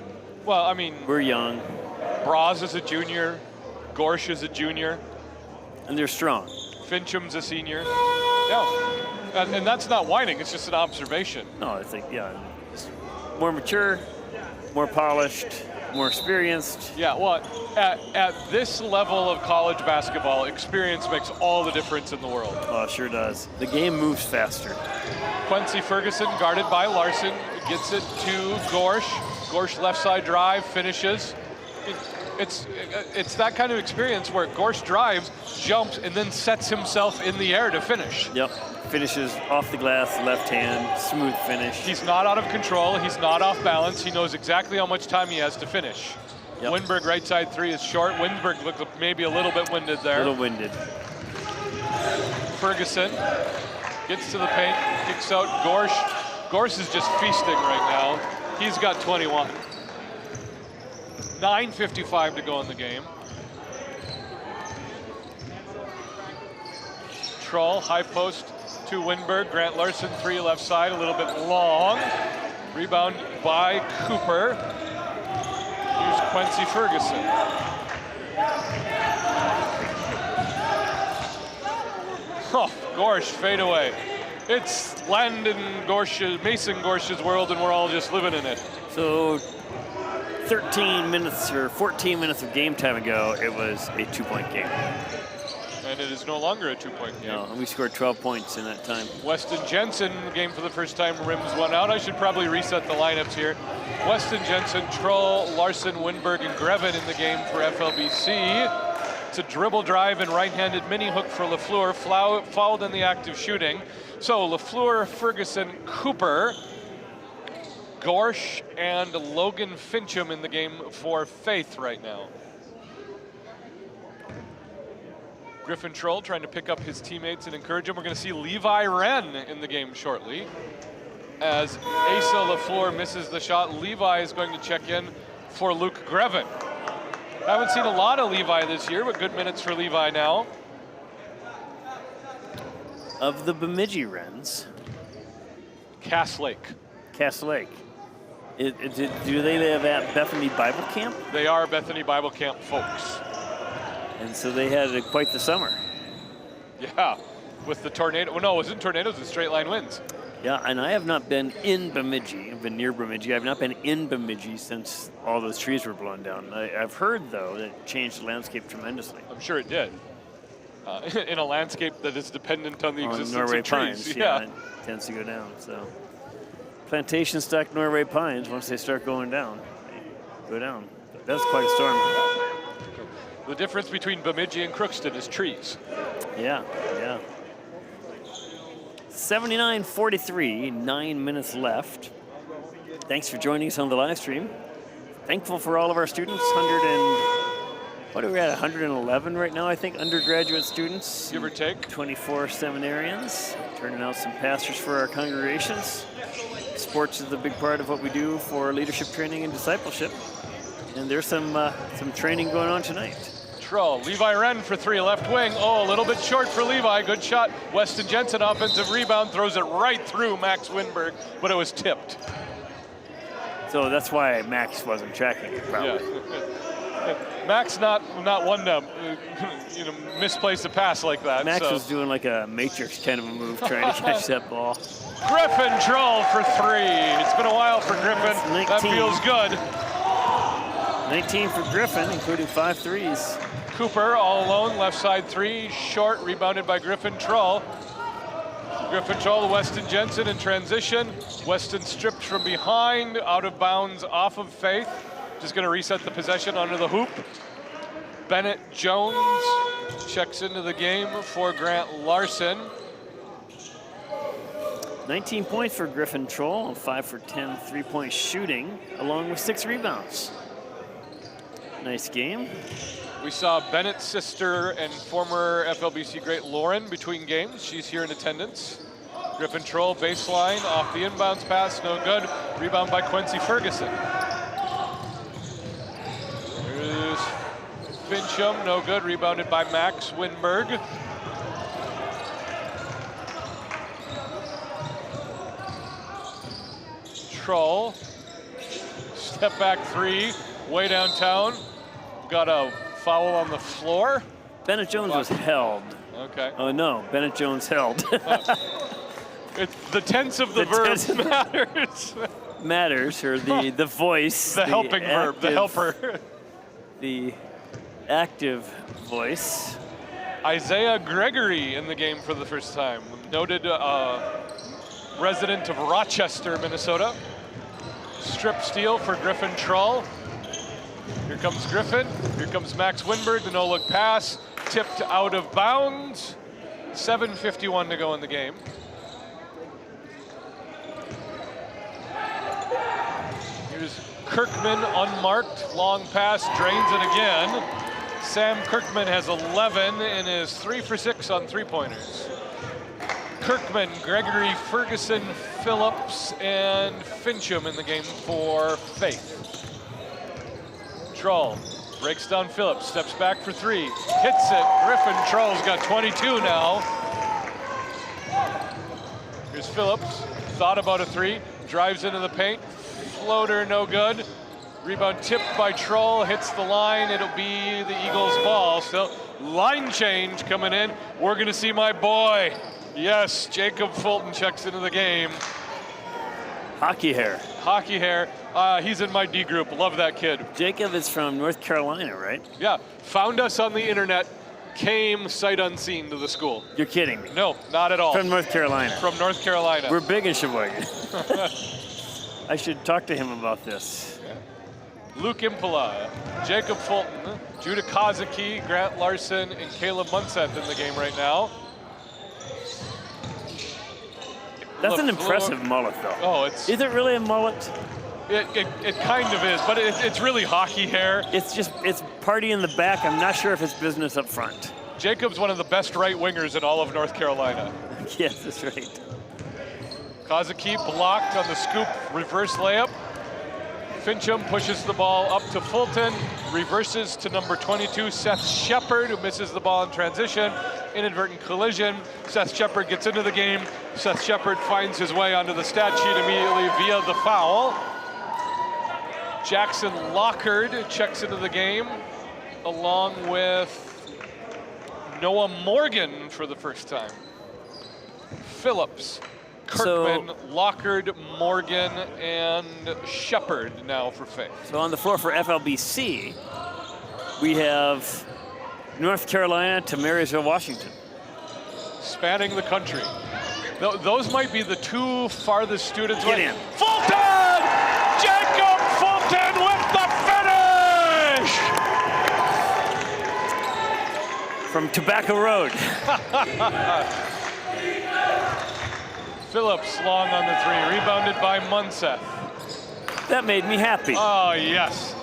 Well, I mean, We're young, Braz is a junior, Gorsh is a junior, and they're strong. Fincham's a senior. Yeah, and that's not whining, it's just an observation. No, it's like, yeah, just more mature, more polished, more experienced. Yeah, well, at this level of college basketball, experience makes all the difference in the world. Oh, it sure does. The game moves faster. Quincy Ferguson, guarded by Larson, gets it to Gorsh. Gorsh left side drive, finishes. It's that kind of experience where Gorsh drives, jumps, and then sets himself in the air to finish. Yep. Finishes off the glass, left hand, smooth finish. He's not out of control. He's not off balance. He knows exactly how much time he has to finish. Yep. Winberg right side 3 is short. Winberg looks maybe a little bit winded there. A little winded. Ferguson gets to the paint, kicks out Gorsh. Gorsh is just feasting right now. He's got 21. 9:55 to go in the game. Troll, high post to Winberg. Grant Larson, 3 left side, a little bit long. Rebound by Cooper. Here's Quincy Ferguson. Oh, Gorsh, fade away. It's Landon Gorsh's, Mason Gorsh's world, and we're all just living in it. So 13 minutes or 14 minutes of game time ago, it was a 2-point game. And it is no longer a 2-point game. No, and we scored 12 points in that time. Weston Jensen, the game for the first time, rims one out. I should probably reset the lineups here. Weston Jensen, Troll, Larson, Winberg, and Grevin in the game for FLBC. It's a dribble drive and right-handed mini hook for Lafleur, fouled in the act of shooting. So Lafleur, Ferguson, Cooper, Gorsh, and Logan Fincham in the game for Faith right now. Griffin Troll trying to pick up his teammates and encourage them. We're going to see Levi Wren in the game shortly. As Asa Lafleur misses the shot, Levi is going to check in for Luke Grevin. Haven't seen a lot of Levi this year, but good minutes for Levi now. Of the Bemidji Wrens, Cass Lake. Cass Lake. Do they live at Bethany Bible Camp? They are Bethany Bible Camp folks. And so they had quite the summer. Yeah, with the tornado. Well, no, it wasn't tornadoes, it's straight line winds. Yeah, and I have not been in Bemidji. I've been near Bemidji. I've not been in Bemidji since all those trees were blown down. I've heard, though, that it changed the landscape tremendously. I'm sure it did. In a landscape that is dependent on the existence Norway of trees. pines, yeah, it tends to go down. So, plantation stock Norway pines, once they start going down, they go down. That's quite a storm. The difference between Bemidji and Crookston is trees. Yeah, yeah. 79-43, 9 minutes left. Thanks for joining us on the live stream. Thankful for all of our students. 111 right now, I think, undergraduate students. Give or take. 24 seminarians, turning out some pastors for our congregations. Sports is a big part of what we do for leadership training and discipleship. And there's some training going on tonight. Troll, Levi Wren for three, left wing. Oh, a little bit short for Levi. Good shot. Weston Jensen, offensive rebound, throws it right through Max Winberg, but it was tipped. So that's why Max wasn't tracking it, probably. Yeah. Max not one to misplace a pass like that. Max was doing like a Matrix kind of a move trying to catch that ball. Griffin Troll for three. It's been a while for Griffin. That feels good. 19 for Griffin, including 5 threes. Cooper all alone, left side three, short, rebounded by Griffin Troll. Griffin Troll to Weston Jensen in transition. Weston stripped from behind, out of bounds off of Faith. Just gonna reset the possession under the hoop. Bennett Jones checks into the game for Grant Larson. 19 points for Griffin Troll, 5 for 10 3-point shooting, along with 6 rebounds. Nice game. We saw Bennett's sister and former FLBC great Lauren between games. She's here in attendance. Griffin Troll baseline off the inbounds pass, no good. Rebound by Quincy Ferguson. There's Fincham, no good. Rebounded by Max Winberg. Troll, step back three, way downtown. Got a foul on the floor. Bennett Jones was held. Okay. Oh no, Bennett Jones held. It's the tense of the verb matters. Matters, or the voice. The helping verb, the helper. The active voice. Isaiah Gregory in the game for the first time. Noted resident of Rochester, Minnesota. Strip steal for Griffin Troll. Here comes Griffin. Here comes Max Winberg. The no-look pass. Tipped out of bounds. 7:51 to go in the game. Here's Kirkman unmarked. Long pass. Drains it again. Sam Kirkman has 11 and is 3 for 6 on three-pointers. Kirkman, Gregory, Ferguson, Phillips, and Fincham in the game for Faith. Troll breaks down Phillips, steps back for three, hits it. Griffin Troll's got 22 now. Here's Phillips, thought about a three, drives into the paint, floater no good. Rebound tipped by Troll, hits the line, it'll be the Eagles' ball. So line change coming in. We're gonna see my boy. Yes, Jacob Fulton checks into the game. Hockey hair. Hockey hair. He's in my D group. Love that kid. Jacob is from North Carolina, right? Yeah. Found us on the internet. Came sight unseen to the school. You're kidding me. No, not at all. From North Carolina. From North Carolina. We're big in Sheboygan. I should talk to him about this. Luke Impola, Jacob Fulton, Judah Kazuki, Grant Larson, and Caleb Munseth in the game right now. That's an impressive mullet, though. Oh, Is it really a mullet? It kind of is, but it's really hockey hair. It's party in the back. I'm not sure if it's business up front. Jacob's one of the best right wingers in all of North Carolina. Yes, that's right. Kazuki blocked on the scoop reverse layup. Fincham pushes the ball up to Fulton, reverses to number 22, Seth Shepard, who misses the ball in transition. Inadvertent collision. Seth Shepard gets into the game. Seth Shepard finds his way onto the stat sheet immediately via the foul. Jackson Lockard checks into the game, along with Noah Morgan for the first time. Phillips, Kirkman, Lockard, Morgan, and Shepard now for Faith. So on the floor for FLBC, we have North Carolina to Marysville, Washington. Spanning the country. Those might be the two farthest students. Get in. Fulton! Jacob Fulton with the finish! From Tobacco Road. Phillips long on the three, rebounded by Munseth. That made me happy. Oh, yes.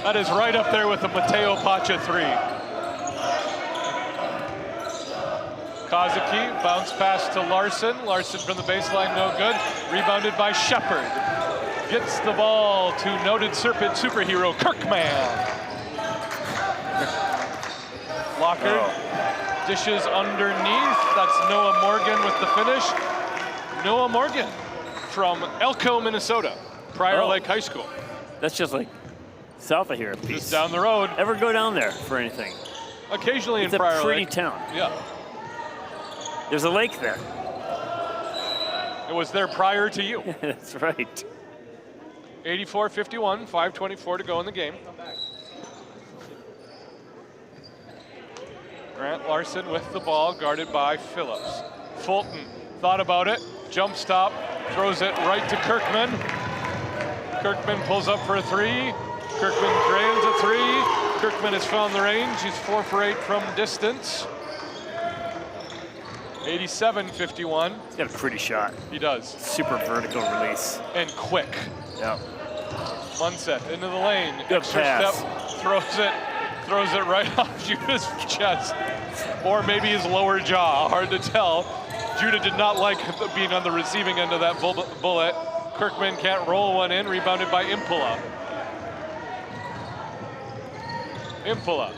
That is right up there with the Mateo Pacha three. Kazuki, bounce pass to Larson. Larson from the baseline, no good. Rebounded by Shepard. Gets the ball to noted Serpent superhero, Kirkman. Lockard dishes underneath. That's Noah Morgan with the finish. Noah Morgan from Elko, Minnesota, Prior Lake High School. That's just like south of here a piece. Just down the road. Ever go down there for anything? Occasionally It's in Prior a pretty Lake. town. Yeah. There's a lake there. It was there prior to you. That's right. 84-51, 5:24 to go in the game. Grant Larson with the ball, guarded by Phillips. Fulton thought about it, jump stop, throws it right to Kirkman. Kirkman pulls up for a three. Kirkman drains a three. Kirkman has found the range. He's 4 for 8 from distance. 87-51. He's got a pretty shot. He does. Super vertical release. And quick. Yeah. Munset into the lane. Good Extra pass. step, throws it right off Judah's chest. Or maybe his lower jaw, hard to tell. Judah did not like being on the receiving end of that bullet. Kirkman can't roll one in, rebounded by Impola. Impola.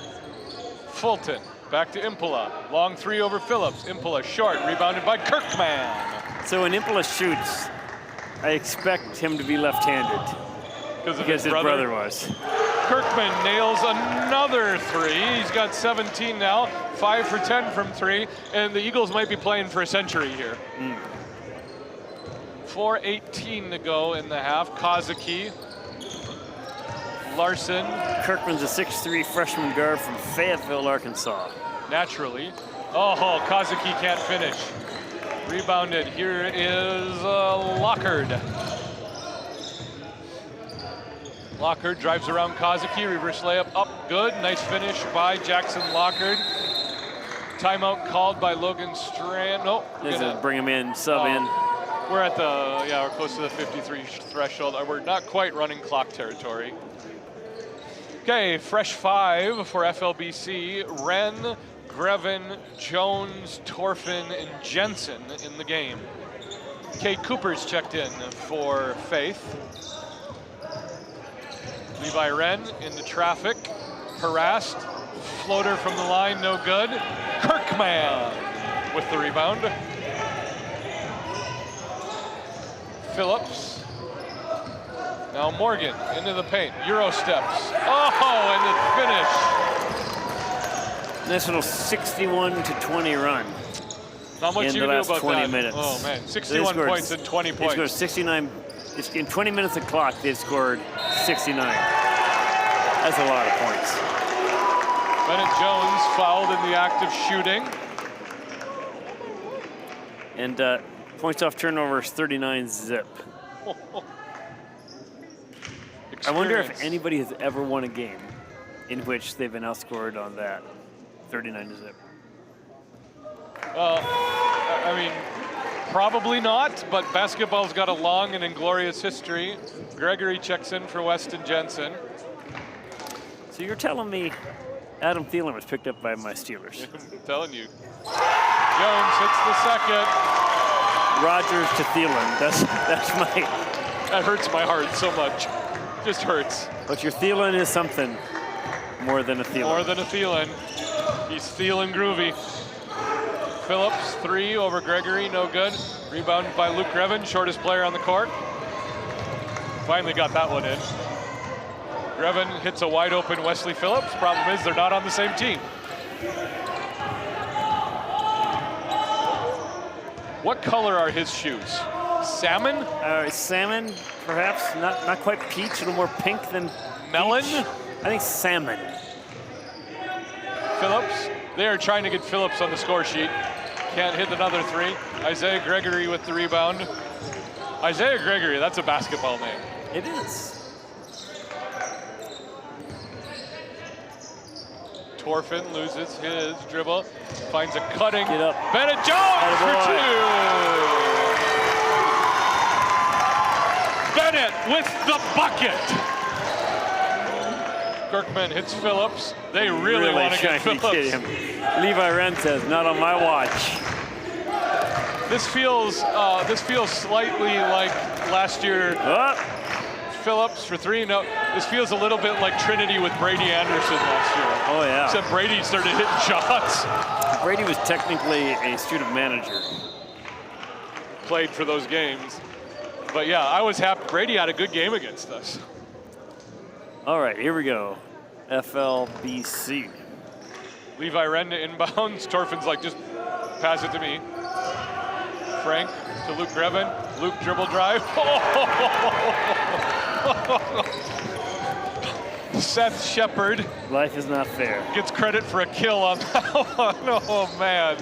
Fulton, back to Impola. Long three over Phillips. Impola short, rebounded by Kirkman. So when Impola shoots, I expect him to be left-handed. Because his brother was. Kirkman nails another three. He's got 17 now, 5 for 10 from three, and the Eagles might be playing for a century here. 4:18 to go in the half. Kazuki, Larson. Kirkman's a 6'3" freshman guard from Fayetteville, Arkansas. Naturally. Oh, Kazuki can't finish. Rebounded. Here is Lockard. Lockard drives around Kazuki, reverse layup up, good. Nice finish by Jackson Lockard. Timeout called by Logan Strand. No, bring him in, sub in. We're at we're close to the 53 threshold. We're not quite running clock territory. Okay, fresh 5 for FLBC. Wren, Grevin, Jones, Torfin, and Jensen in the game. Kate Cooper's checked in for Faith. Levi Wren into traffic, harassed, floater from the line, no good. Kirkman with the rebound. Phillips. Now Morgan into the paint, Euro steps. Oh, and the finish. Nice little 61-20 run. Not much in you the can do last about 20 that. minutes. Oh man, 61 points and 20 He points. scored 69 In 20 minutes of clock, they've scored 69. That's a lot of points. Bennett Jones fouled in the act of shooting. And points off turnovers, 39 zip. I wonder if anybody has ever won a game in which they've been outscored on that, 39 zip. I mean, probably not, but basketball's got a long and inglorious history. Gregory checks in for Weston Jensen. So you're telling me Adam Thielen was picked up by my Steelers? I'm telling you. Jones hits the second. Rogers to Thielen. That's my. That hurts my heart so much. Just hurts. But your Thielen is something more than a Thielen. More than a Thielen. He's Thielen groovy. Phillips, 3 over Gregory, no good. Rebound by Luke Grevin, shortest player on the court. Finally got that one in. Grevin hits a wide open Wesley Phillips. Problem is they're not on the same team. What color are his shoes? Salmon? Salmon, perhaps. Not quite peach, a little more pink than melon? Peach. I think salmon. Phillips, they are trying to get Phillips on the score sheet. Can't hit another 3. Isaiah Gregory with the rebound. Isaiah Gregory, that's a basketball name. It is. Torfin loses his dribble, finds a cutting. Get up. Bennett Jones for 2. Bennett with the bucket. Kirkman hits Phillips. They really want to get Phillips. Levi Wren says, "Not on my watch." This feels slightly like last year. Phillips for 3. No, this feels a little bit like Trinity with Brady Anderson last year. Oh yeah. Except Brady started hitting shots. Brady was technically a student manager. Played for those games. But yeah, I was happy. Brady had a good game against us. All right, here we go. FLBC. Levi Wren to inbounds. Torfin's like, just pass it to me. Frank to Luke Grevin. Luke dribble drive. Seth Shepard. Life is not fair. Gets credit for a kill on that one. Oh, man.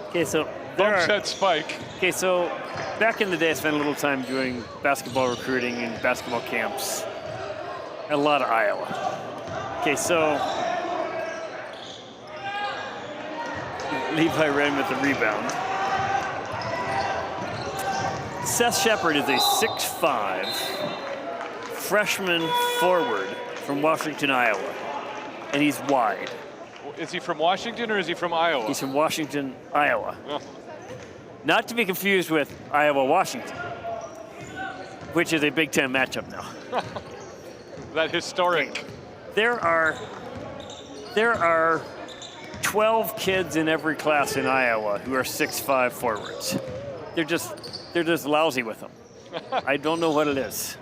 Okay, so Bumps head spike. Okay, so back in the day, I spent a little time doing basketball recruiting and basketball camps. A lot of Iowa. Okay, so Levi Wren with the rebound. Seth Shepard is a 6'5" freshman forward from Washington, Iowa, and he's wide. Is he from Washington or is he from Iowa? He's from Washington, Iowa. Oh. Not to be confused with Iowa-Washington, which is a Big Ten matchup now. That historic. There are 12 kids in every class in Iowa who are 6'5" forwards. They're just lousy with them. I don't know what it is.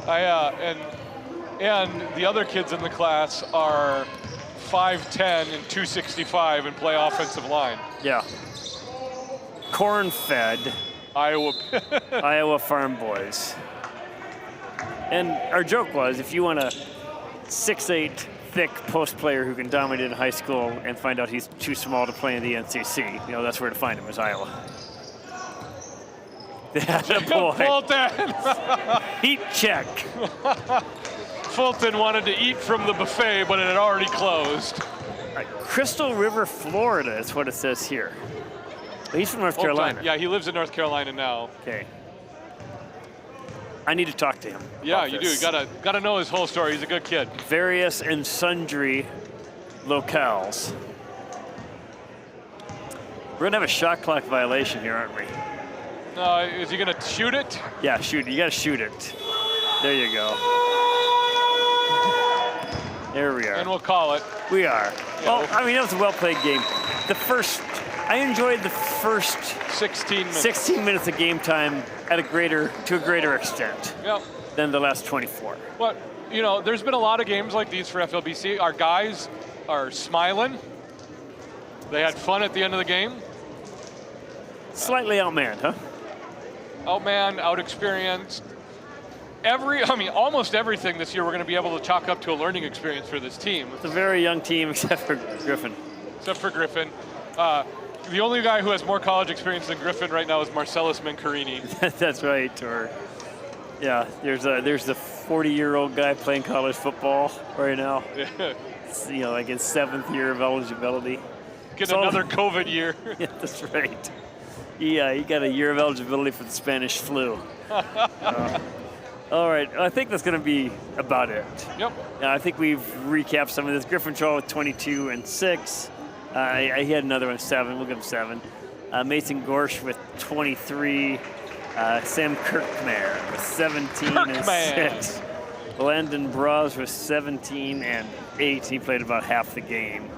And the other kids in the class are 5'10" and 265 and play offensive line. Yeah. Corn-fed Iowa Iowa farm boys. And our joke was, if you want a 6'8" thick post player who can dominate in high school and find out he's too small to play in the NCC, that's where to find him, is Iowa. Boy. Fulton. Heat check. Fulton wanted to eat from the buffet, but it had already closed. Crystal River, Florida is what it says here. He's from North Carolina. Yeah, he lives in North Carolina now. Okay. I need to talk to him. Yeah, you do. You gotta know his whole story. He's a good kid. Various and sundry locales. We're gonna have a shot clock violation here, aren't we? Is he gonna shoot it? Yeah, shoot. You gotta shoot it. There you go. There we are. And we'll call it. We are. Well, I mean, that was a well-played game. I enjoyed the first 16 minutes of game time to a greater extent than the last 24. But, there's been a lot of games like these for FLBC. Our guys are smiling. They had fun at the end of the game. Slightly outmanned, huh? outmanned, out-experienced. Almost everything this year we're going to be able to chalk up to a learning experience for this team. It's a very young team except for Griffin. The only guy who has more college experience than Griffin right now is Marcellus Mancarini. That's right. Or, yeah, there's the 40-year-old guy playing college football right now. It's, like his 7th year of eligibility. Get another COVID year. Yeah, that's right. Yeah, he got a year of eligibility for the Spanish flu. All right, I think that's going to be about it. Yep. I think we've recapped some of this. Griffin Troll with 22 and 6. He had another one, 7. We'll give him 7. Mason Gorsh with 23. Sam Kirkmare with 17 and 6. Landon Braz with 17 and 8. He played about half the game.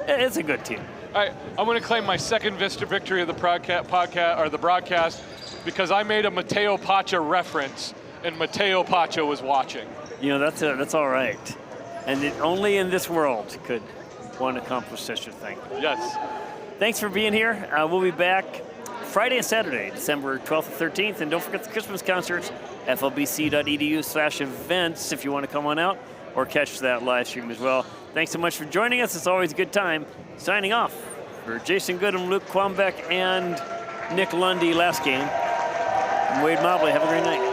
It's a good team. All right, I'm going to claim my second Vista victory of the broadcast because I made a Mateo Pacha reference, and Mateo Pacha was watching. That's all right. And only in this world could one accomplish such a thing. Yes. Thanks for being here. We'll be back Friday and Saturday, December 12th and 13th. And don't forget the Christmas concerts, flbc.edu/events if you want to come on out or catch that live stream as well. Thanks so much for joining us. It's always a good time. Signing off for Jason Goodham, Luke Quambeck, and Nick Lundy last game. I'm Wade Mobley. Have a great night.